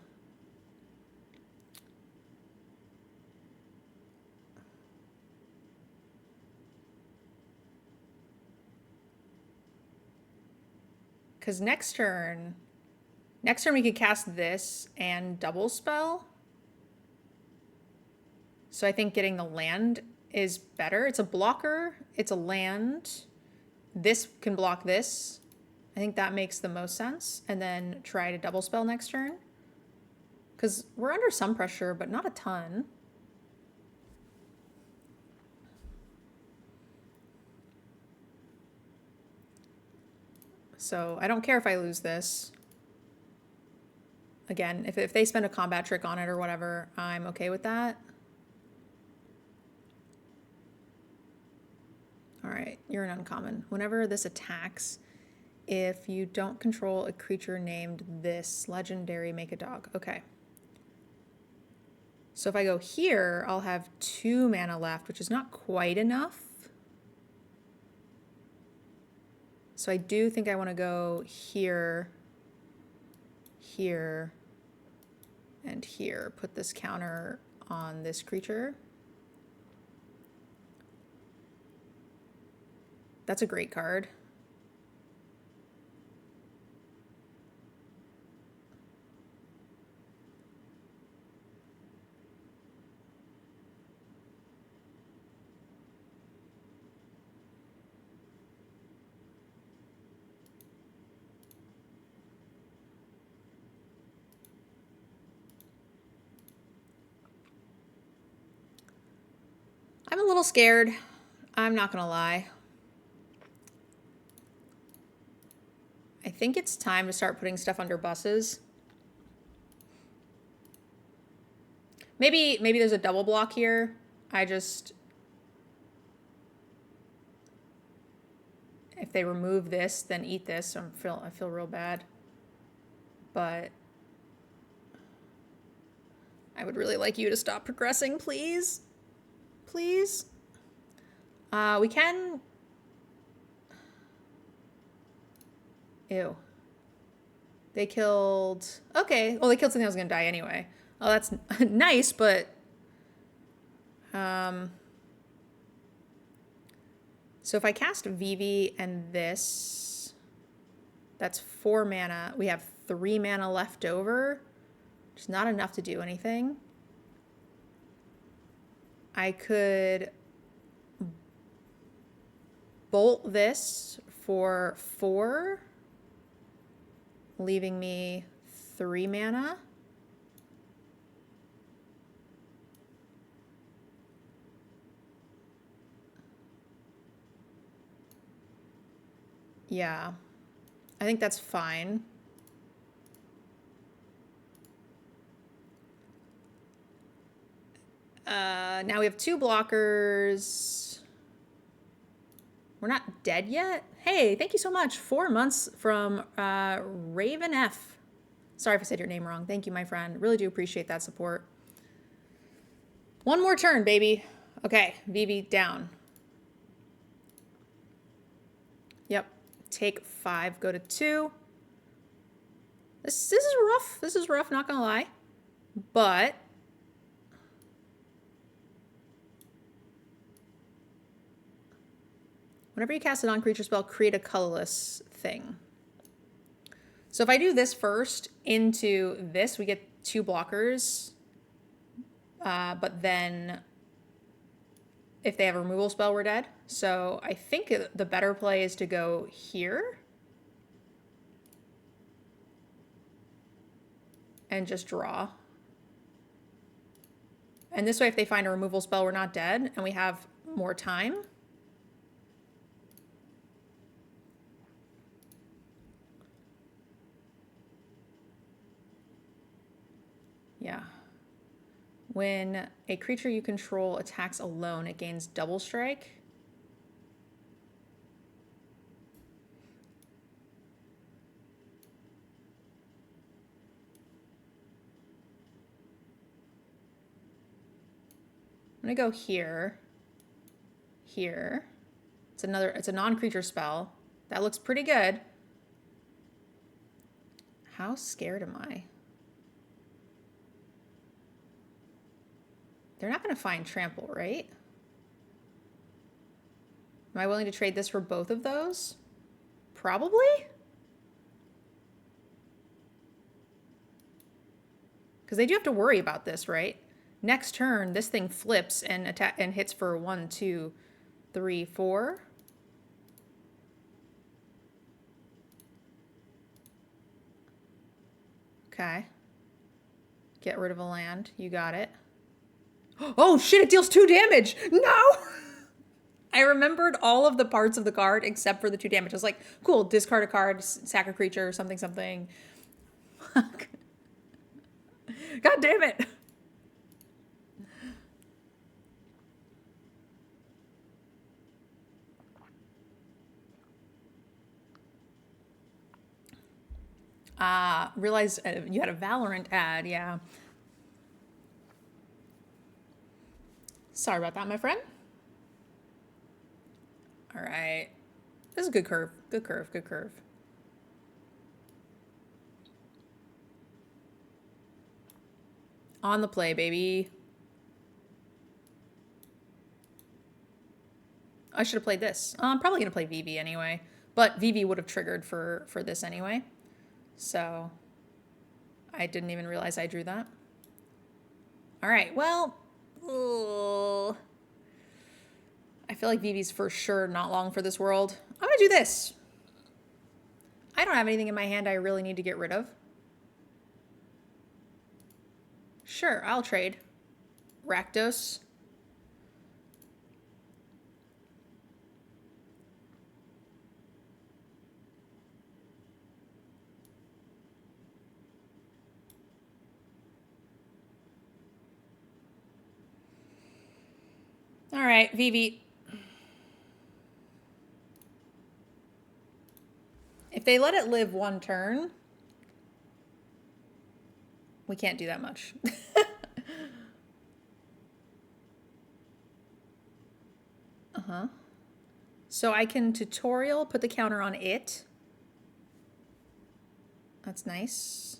Because next turn we could cast this and double spell. So I think getting the land is better. It's a blocker. It's a land. This can block this. I think that makes the most sense. And then try to double spell next turn. Because we're under some pressure, but not a ton. So I don't care if I lose this. Again, if they spend a combat trick on it or whatever, I'm okay with that. All right, you're an uncommon. Whenever this attacks, if you don't control a creature named this, legendary, make a dog. Okay. So if I go here, I'll have 2 mana left, which is not quite enough. So I do think I want to go here, here, and here. Put this counter on this creature. That's a great card. I'm a little scared. I'm not gonna lie. I think it's time to start putting stuff under buses. Maybe there's a double block here. If they remove this, then eat this. I feel real bad. But I would really like you to stop progressing, please. Please. We can... Ew. They killed... Okay. Well, they killed something that was going to die anyway. Oh, that's nice, but so if I cast Vivi and this, that's 4 mana. We have 3 mana left over. It's not enough to do anything. I could bolt this for 4, leaving me 3 mana. Yeah, I think that's fine. Now we have 2 blockers. We're not dead yet. Hey, thank you so much. 4 months from Raven F. Sorry if I said your name wrong. Thank you, my friend. Really do appreciate that support. 1 more turn, baby. Okay, Vivi down. Yep. Take 5, go to 2. This is rough. This is rough, not gonna lie. But whenever you cast a non-creature spell, create a colorless thing. So if I do this first into this, we get 2 blockers. But then if they have a removal spell, we're dead. So I think the better play is to go here. And just draw. And this way, if they find a removal spell, we're not dead. And we have more time. Yeah. When a creature you control attacks alone, it gains double strike. I'm gonna go here. Here. It's a non-creature spell. That looks pretty good. How scared am I? They're not going to find trample, right? Am I willing to trade this for both of those? Probably? Because they do have to worry about this, right? Next turn, this thing flips and hits for 1, 2, 3, 4. Okay. Get rid of a land. You got it. Oh shit, it deals 2 damage! No! I remembered all of the parts of the card except for the 2 damage. I was like, cool, discard a card, sack a creature, something, something. God damn it! Realized you had a Valorant ad, yeah. Sorry about that, my friend. All right. This is a good curve. Good curve. Good curve. On the play, baby. I should have played this. I'm probably going to play Vivi anyway. But Vivi would have triggered for this anyway. So I didn't even realize I drew that. All right. Well, I feel like Vivi's for sure not long for this world. I'm going to do this. I don't have anything in my hand I really need to get rid of. Sure, I'll trade. Rakdos. All right, Vivi. If they let it live 1 turn, we can't do that much. So I can tutorial, put the counter on it. That's nice.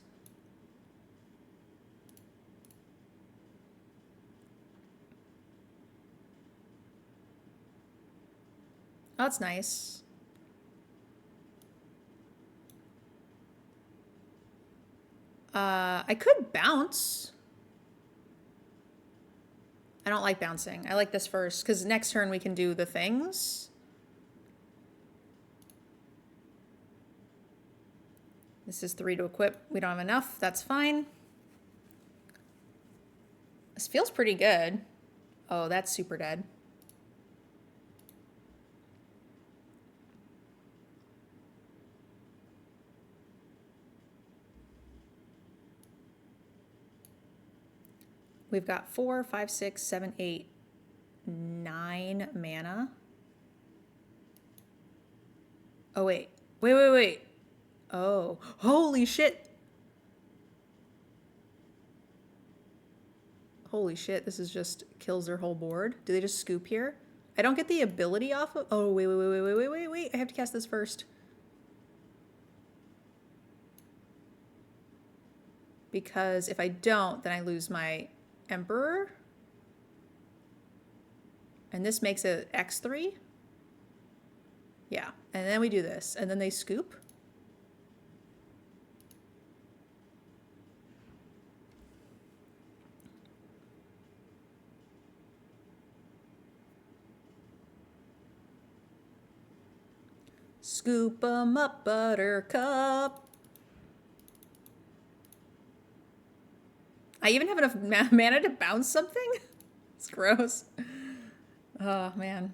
Oh, that's nice. I could bounce. I don't like bouncing. I like this first, because next turn we can do the things. This is 3 to equip. We don't have enough. That's fine. This feels pretty good. Oh, that's super dead. We've got 4, 5, 6, 7, 8, 9 mana. Oh, wait. Wait. Oh, holy shit. Holy shit, this is just kills their whole board. Do they just scoop here? I don't get the ability off of... Oh, wait. I have to cast this first. Because if I don't, then I lose my Emperor. And this makes it X3. Yeah, and then we do this. And then they scoop. Scoop 'em up, Buttercup. I even have enough mana to bounce something? It's gross. Oh, man.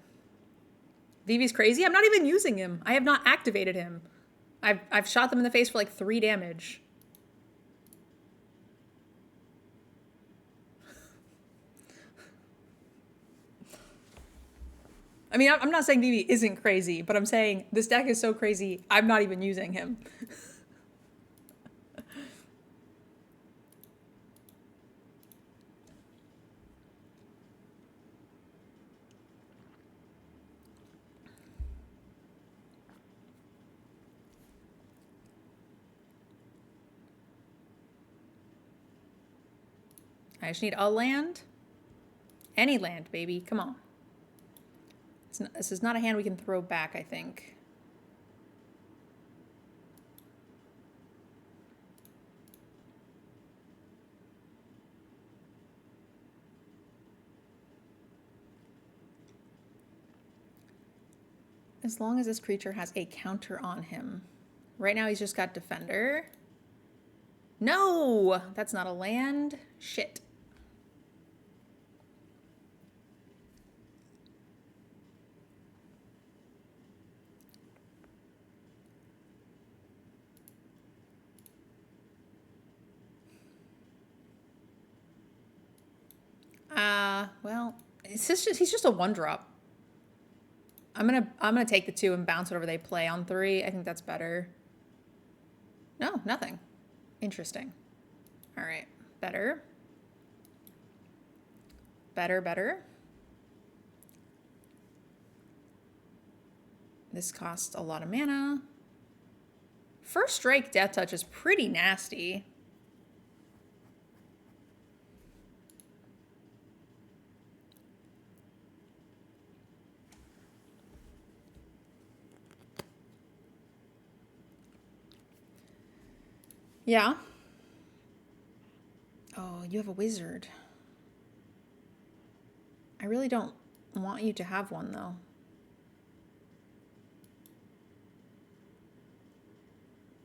Vivi's crazy? I'm not even using him. I have not activated him. I've shot them in the face for like 3 damage. I mean, I'm not saying Vivi isn't crazy, but I'm saying this deck is so crazy, I'm not even using him. I just need a land. Any land, baby. Come on. This is not a hand we can throw back, I think. As long as this creature has a counter on him. Right now he's just got Defender. No! That's not a land. Shit. Well, he's just a 1-drop. I'm gonna take the 2 and bounce whatever they play on 3. I think that's better. No, nothing. Interesting. All right, better. This costs a lot of mana. First Strike Death Touch is pretty nasty. Yeah. Oh, you have a wizard. I really don't want you to have one, though.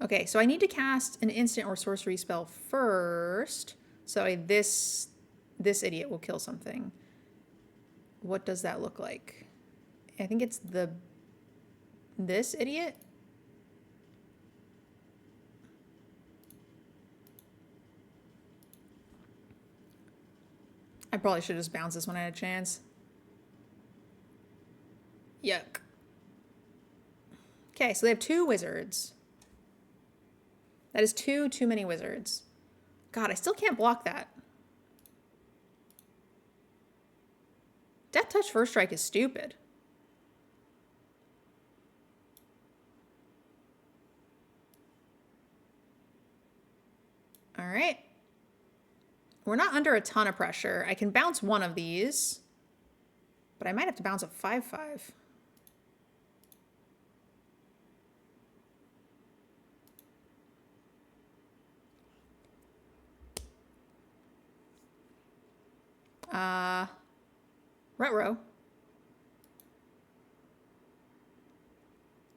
Okay, so I need to cast an instant or sorcery spell first. So this idiot will kill something. What does that look like? I think it's this idiot. I probably should have just bounced this when I had a chance. Yuck. Okay, so they have 2 wizards. That is too many wizards. God, I still can't block that. Death Touch First Strike is stupid. All right. We're not under a ton of pressure. I can bounce one of these, but I might have to bounce a 5/5. Retro.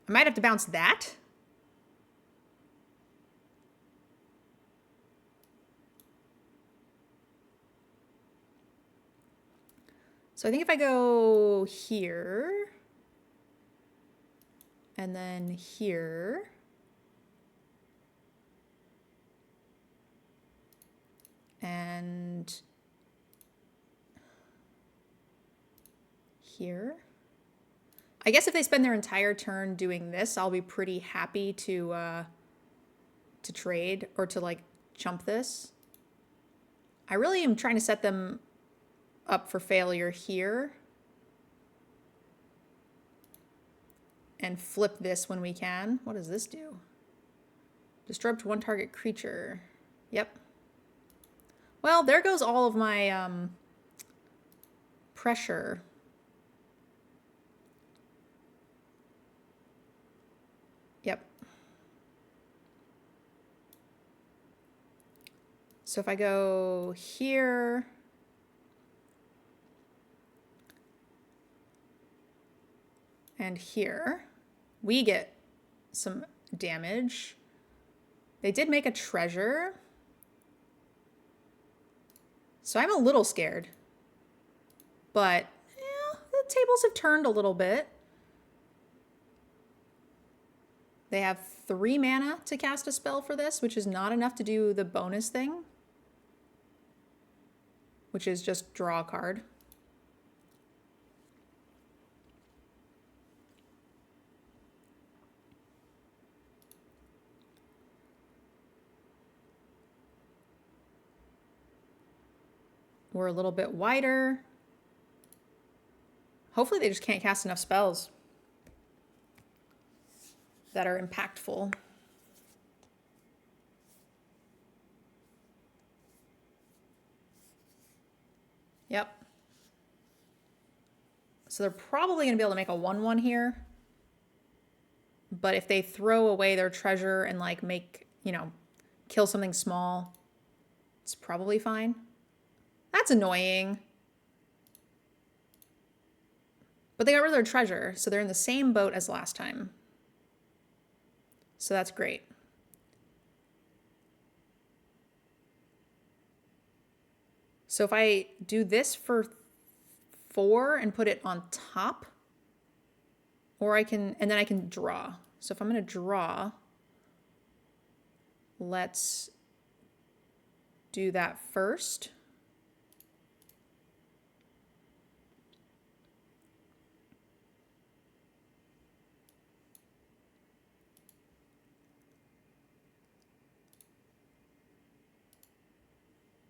I might have to bounce that. So I think if I go here, and then here, and here. I guess if they spend their entire turn doing this, I'll be pretty happy to trade or to like chump this. I really am trying to set them up for failure here. And flip this when we can. What does this do? Destroy up to one target creature. Yep. Well, there goes all of my pressure. Yep. So if I go here, and here, we get some damage. They did make a treasure. So I'm a little scared. But yeah, the tables have turned a little bit. They have 3 mana to cast a spell for this, which is not enough to do the bonus thing, which is just draw a card. We're a little bit wider. Hopefully they just can't cast enough spells that are impactful. Yep. So they're probably going to be able to make a 1/1 here. But if they throw away their treasure and like make, you know, kill something small, it's probably fine. That's annoying. But they got rid of their treasure, so they're in the same boat as last time. So that's great. So if I do this for 4 and put it on top, or I can, and then I can draw. So if I'm going to draw, let's do that first.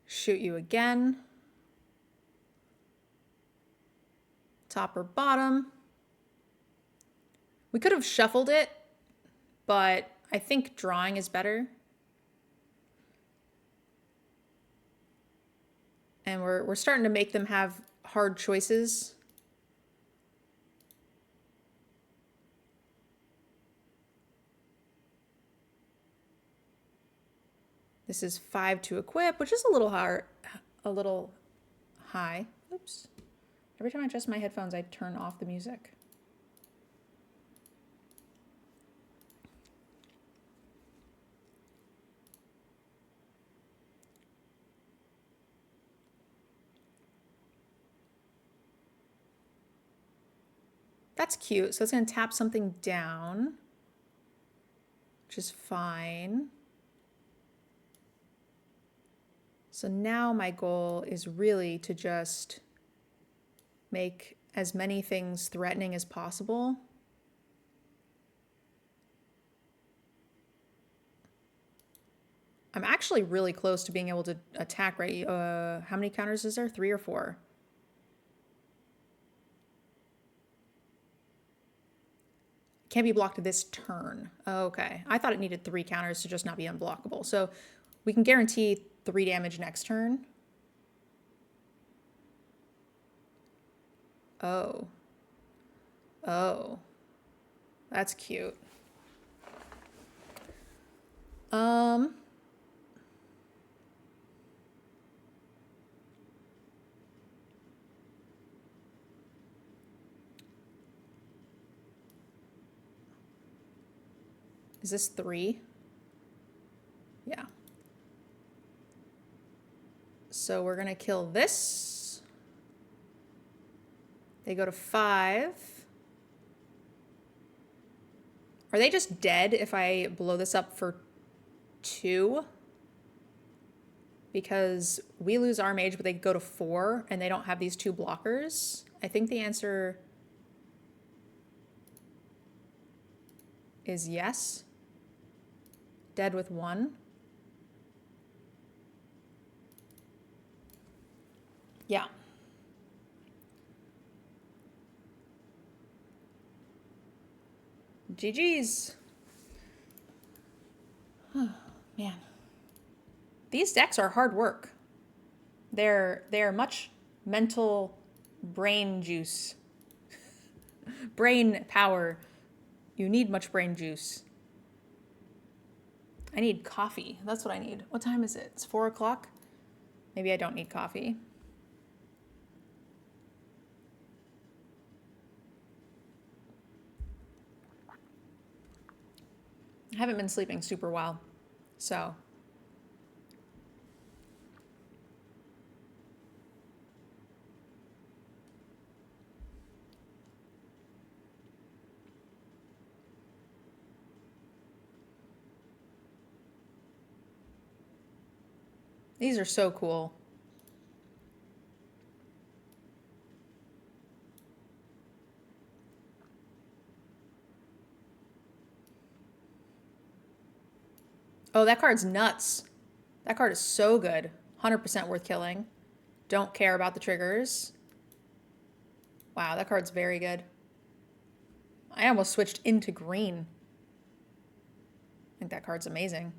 Shoot you again. Top or bottom. We could have shuffled it, but I think drawing is better. And we're starting to make them have hard choices. This is 5 to equip, which is a little hard, a little high. Oops. Every time I adjust my headphones, I turn off the music. That's cute. So it's going to tap something down, which is fine. So now my goal is really to just make as many things threatening as possible. I'm actually really close to being able to attack, right? How many counters is there? 3 or 4? Can't be blocked this turn. Okay. I thought it needed 3 counters to just not be unblockable. So we can guarantee 3 damage next turn. Oh. Oh. That's cute. Is this 3? Yeah. So we're gonna kill this. They go to 5. Are they just dead if I blow this up for 2? Because we lose our mage, but they go to 4, and they don't have these 2 blockers. I think the answer is yes. Dead with 1. Yeah. GG's. Oh, man. These decks are hard work. They're much mental brain juice. Brain power. You need much brain juice. I need coffee. That's what I need. What time is it? It's 4 o'clock? Maybe I don't need coffee. I haven't been sleeping super well, so. These are so cool. Oh, that card's nuts. That card is so good. 100% worth killing. Don't care about the triggers. Wow, that card's very good. I almost switched into green. I think that card's amazing.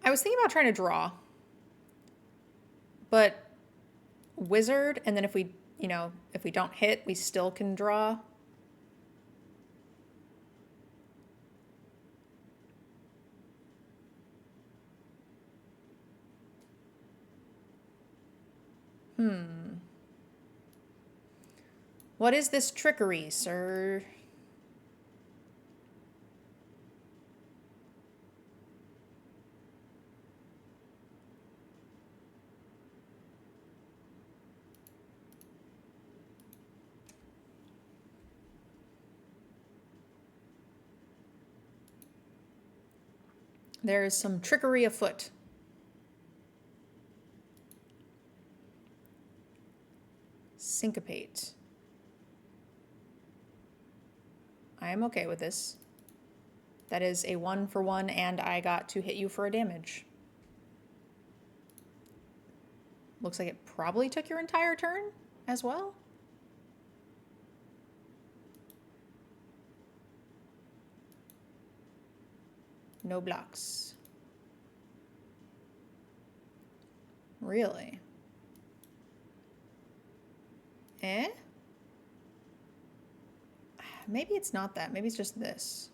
I was thinking about trying to draw. But wizard, and then if we, if we don't hit, we still can draw. What is this trickery, sir? There is some trickery afoot. Syncopate. I am okay with this. That is a 1-for-1, and I got to hit you for a damage. Looks like it probably took your entire turn as well. No blocks. Really? Eh? Maybe it's not that. Maybe it's just this.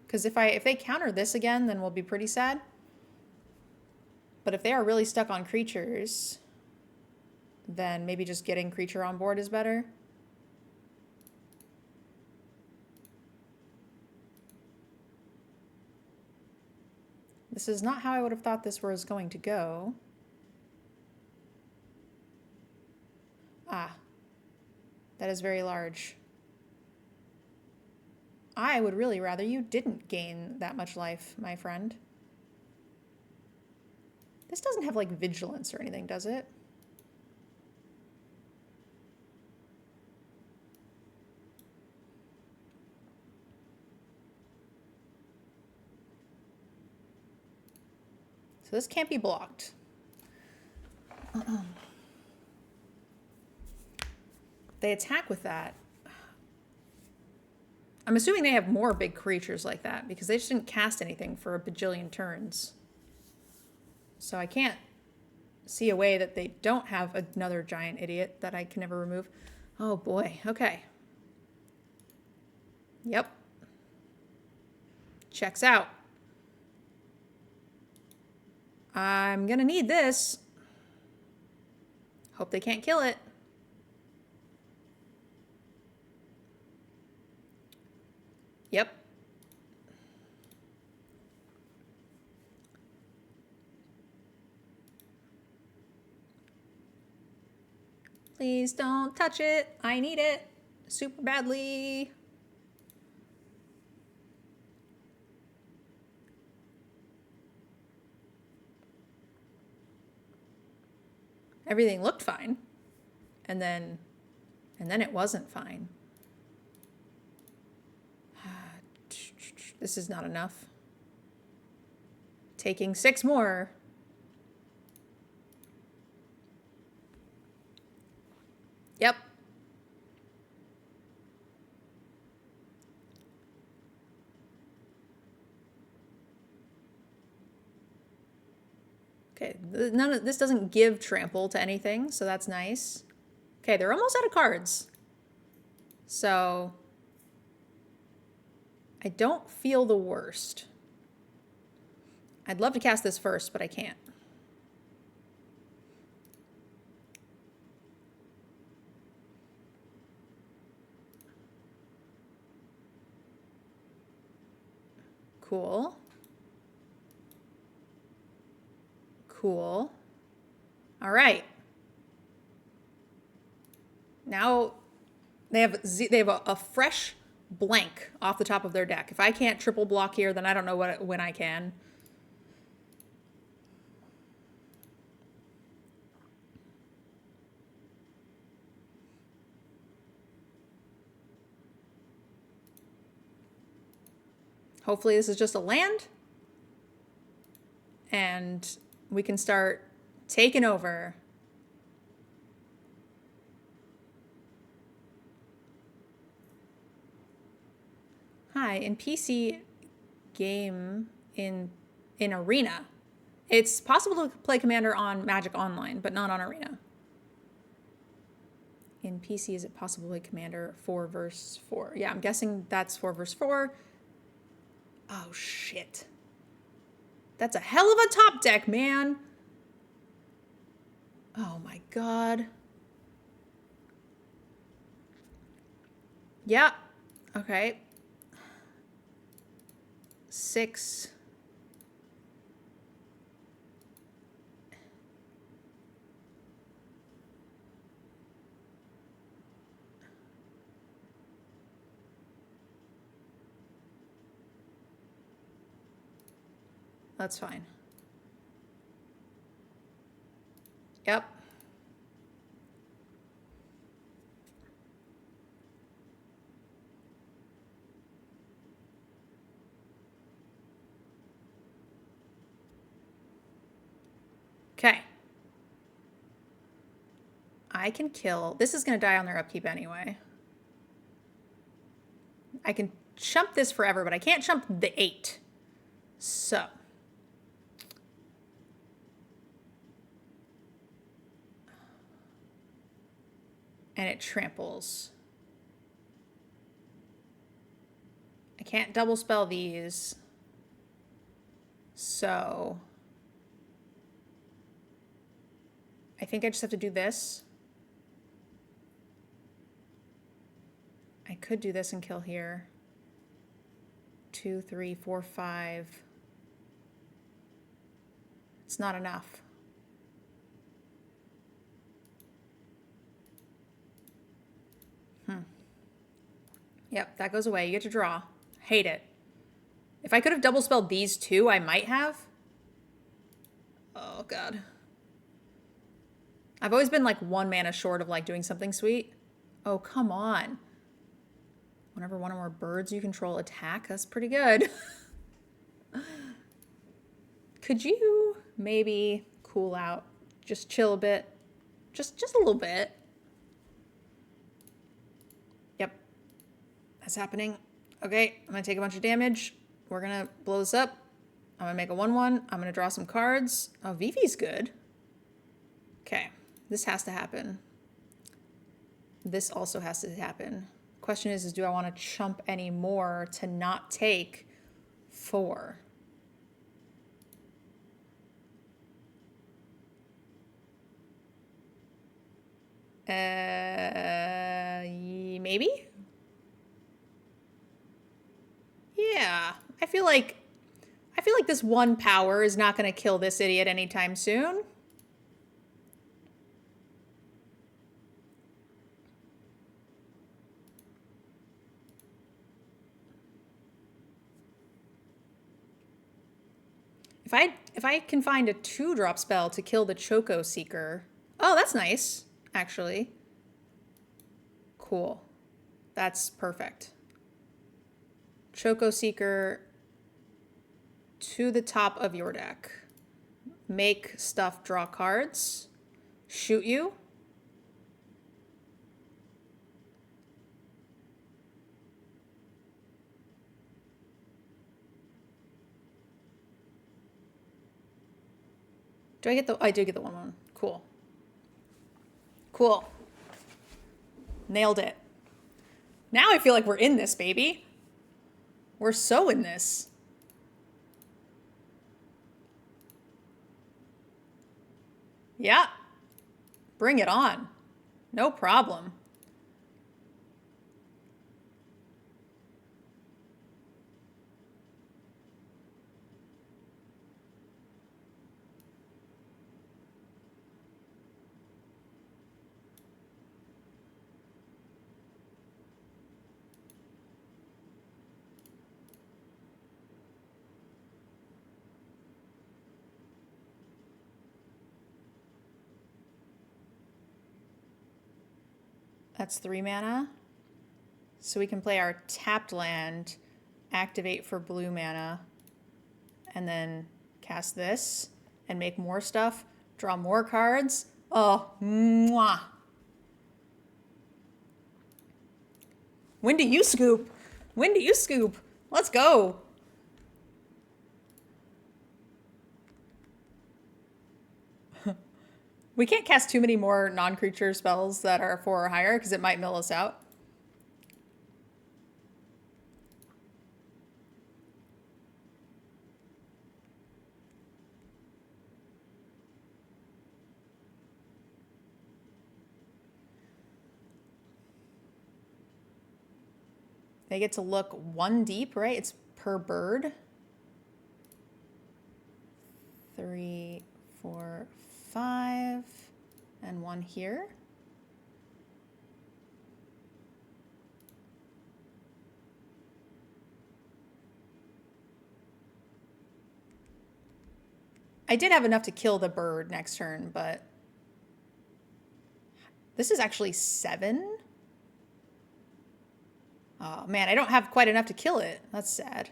Because if they counter this again, then we'll be pretty sad. But if they are really stuck on creatures, then maybe just getting creature on board is better. This is not how I would have thought this was going to go. Ah, that is very large. I would really rather you didn't gain that much life, my friend. This doesn't have, like, vigilance or anything, does it? So this can't be blocked. They attack with that. I'm assuming they have more big creatures like that because they just didn't cast anything for a bajillion turns. So I can't see a way that they don't have another giant idiot that I can never remove. Oh boy, okay. Yep. Checks out. I'm gonna need this. Hope they can't kill it. Yep. Please don't touch it. I need it super badly. Everything looked fine. And then it wasn't fine. This is not enough. Taking 6 more. Yep. Okay, none of this doesn't give trample to anything, so that's nice. Okay, they're almost out of cards. So I don't feel the worst. I'd love to cast this first, but I can't. Cool. Cool. All right. Now they have a fresh blank off the top of their deck. If I can't triple block here, then I don't know when I can. Hopefully this is just a land. And we can start taking over. Hi, in PC game in Arena. It's possible to play Commander on Magic Online, but not on Arena. In PC, is it possible to play Commander 4 versus 4? Yeah, I'm guessing that's 4 versus 4. Oh, shit. That's a hell of a top deck, man. Oh, my God. Yeah. Okay. 6. That's fine. Yep. Okay. I can kill. This is going to die on their upkeep anyway. I can chump this forever, but I can't chump the 8. So. And it tramples. I can't double spell these. So. I think I just have to do this. I could do this and kill here. 2, 3, 4, 5. It's not enough. Yep, that goes away. You get to draw. Hate it. If I could have double spelled these 2, I might have. Oh, God. I've always been like 1 mana short of like doing something sweet. Oh, come on. Whenever one or more birds you control attack, that's pretty good. Could you maybe cool out? Just chill a bit. Just a little bit. Yep. That's happening. Okay, I'm gonna take a bunch of damage. We're gonna blow this up. I'm gonna make a 1/1. I'm gonna draw some cards. Oh, Vivi's good. Okay, this has to happen. This also has to happen. Question is do I want to chump any more to not take 4? Maybe? Yeah. I feel like this 1 power is not going to kill this idiot anytime soon. If I can find a 2-drop spell to kill the Choco Seeker. Oh, that's nice, actually. Cool. That's perfect. Choco Seeker to the top of your deck. Make stuff draw cards. Shoot you. Do I get the... I do get the 1/1. Cool. Cool. Nailed it. Now I feel like we're in this, baby. We're so in this. Yeah. Bring it on. No problem. That's 3 mana. So we can play our tapped land, activate for blue mana, and then cast this and make more stuff, draw more cards. Oh, mwah. When do you scoop? When do you scoop? Let's go. We can't cast too many more non-creature spells that are 4 or higher because it might mill us out. They get to look 1 deep, right? It's per bird. 3, 4, 5, and 1 here. I did have enough to kill the bird next turn, but this is actually 7. Oh man, I don't have quite enough to kill it. That's sad.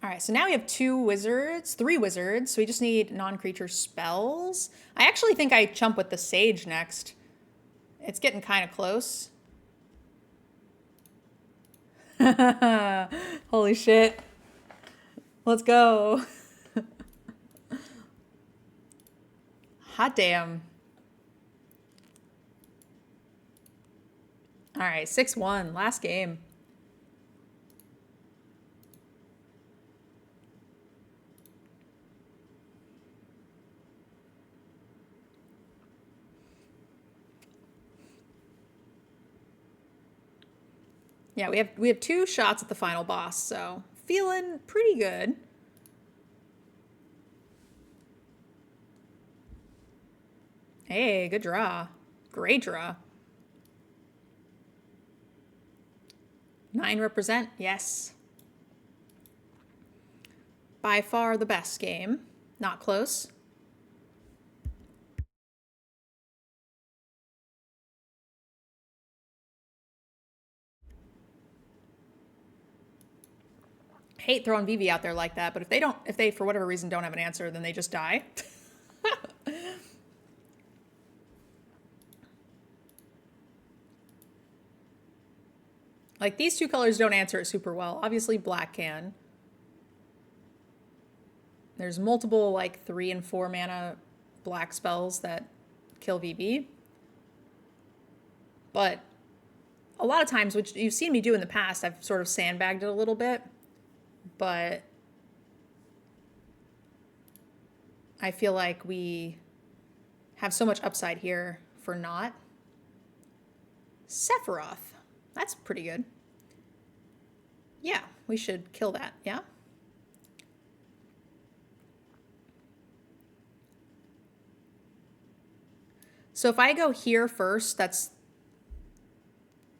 All right, so now we have 3 wizards, so we just need non-creature spells. I actually think I chump with the Sage next. It's getting kind of close. Holy shit. Let's go. Hot damn. All right, 6-1, last game. Yeah, we have 2 shots at the final boss, so feeling pretty good. Hey, good draw. Great draw. 9 represent, yes. By far the best game. Not close. Hate throwing VV out there like that, but if they for whatever reason don't have an answer, then they just die. Like, these two colors don't answer it super well. Obviously, black can. There's multiple, like, 3 and 4 mana black spells that kill VV. But a lot of times, which you've seen me do in the past, I've sort of sandbagged it a little bit. But I feel like we have so much upside here for not. Sephiroth. That's pretty good. Yeah, we should kill that, yeah? So if I go here first, that's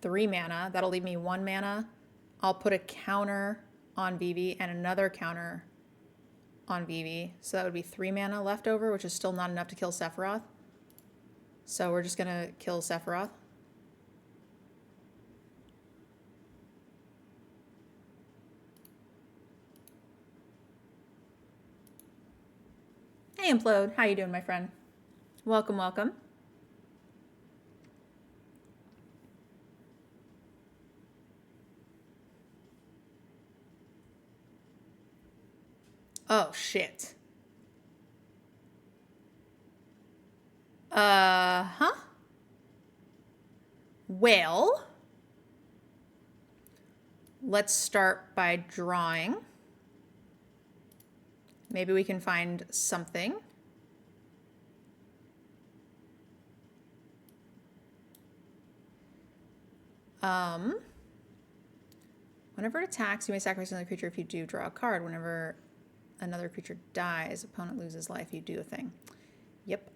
3 mana. That'll leave me 1 mana. I'll put a counter on VV and another counter on VV. So that would be 3 mana left over, which is still not enough to kill Sephiroth. So we're just going to kill Sephiroth. Hey, Implode. How you doing, my friend? Welcome, welcome. Oh, shit. Huh? Well, let's start by drawing. Maybe we can find something. Whenever it attacks, you may sacrifice another creature if you do draw a card. Whenever another creature dies, opponent loses life, you do a thing. Yep.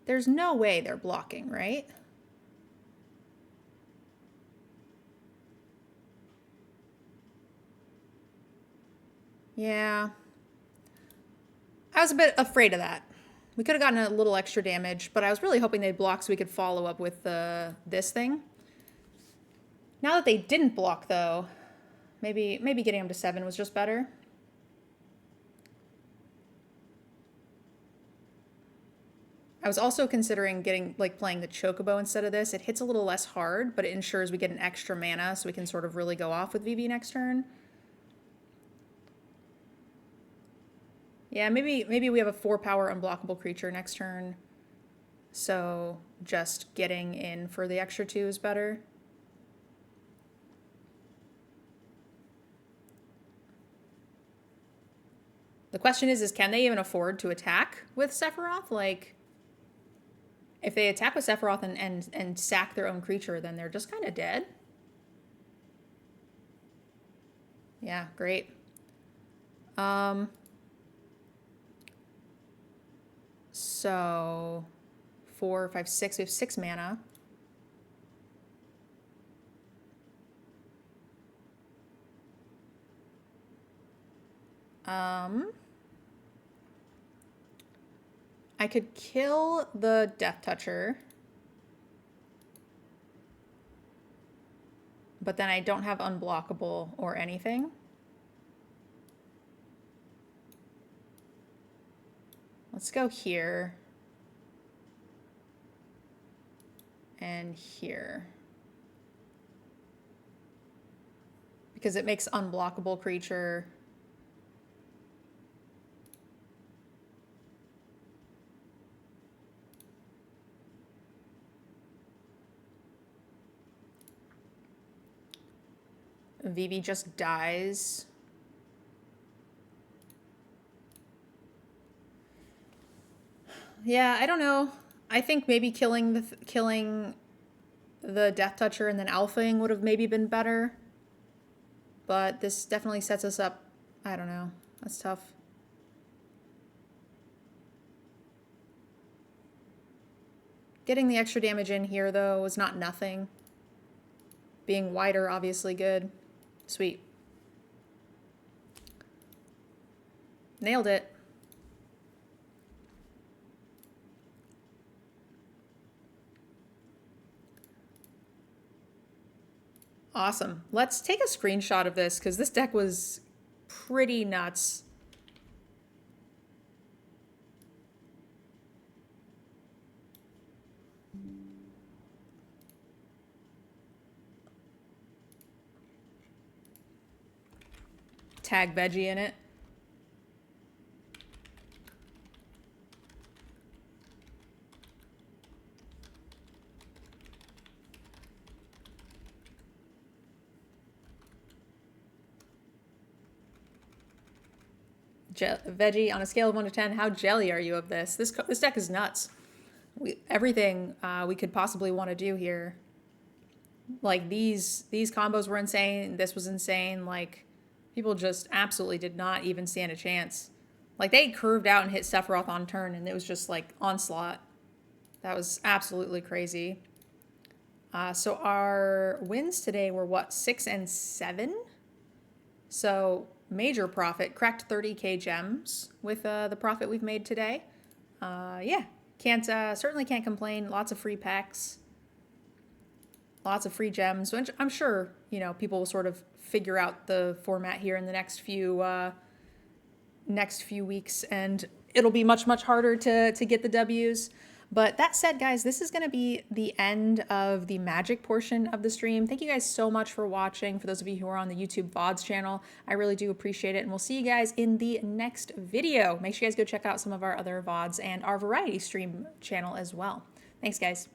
There's no way they're blocking, right? Yeah. I was a bit afraid of that. We could have gotten a little extra damage, but I was really hoping they'd block so we could follow up with this thing. Now that they didn't block, though, maybe getting them to 7 was just better. I was also considering playing the Chocobo instead of this. It hits a little less hard, but it ensures we get an extra mana so we can sort of really go off with VV next turn. Yeah, maybe we have a 4-power unblockable creature next turn. So just getting in for the extra 2 is better. The question is can they even afford to attack with Sephiroth? Like, if they attack with Sephiroth and sack their own creature, then they're just kind of dead. Yeah, great. So 4, 5, 6. We have 6 mana. I could kill the Death Toucher, but then I don't have unblockable or anything. Let's go here and here, because it makes unblockable creature VV just dies. Yeah, I don't know. I think maybe killing the Death Toucher and then alphaing would have maybe been better. But this definitely sets us up. I don't know. That's tough. Getting the extra damage in here, though, was not nothing. Being wider, obviously good. Sweet. Nailed it. Awesome. Let's take a screenshot of this because this deck was pretty nuts. Tag veggie in it. Veggie, on a scale of 1 to 10, how jelly are you of this? This deck is nuts. Everything we could possibly want to do here. Like, these combos were insane. This was insane. Like, people just absolutely did not even stand a chance. Like, they curved out and hit Sephiroth on turn, and it was just, like, onslaught. That was absolutely crazy. So our wins today were, what, 6 and 7? So major profit, cracked 30k gems with the profit we've made today. Yeah, certainly can't complain. Lots of free packs, lots of free gems, which I'm sure, you know, people will sort of figure out the format here in the next few weeks, and it'll be much harder to get the W's. But that said, guys, this is going to be the end of the Magic portion of the stream. Thank you guys so much for watching. For those of you who are on the YouTube Vods channel, I really do appreciate it. And we'll see you guys in the next video. Make sure you guys go check out some of our other Vods and our variety stream channel as well. Thanks, guys.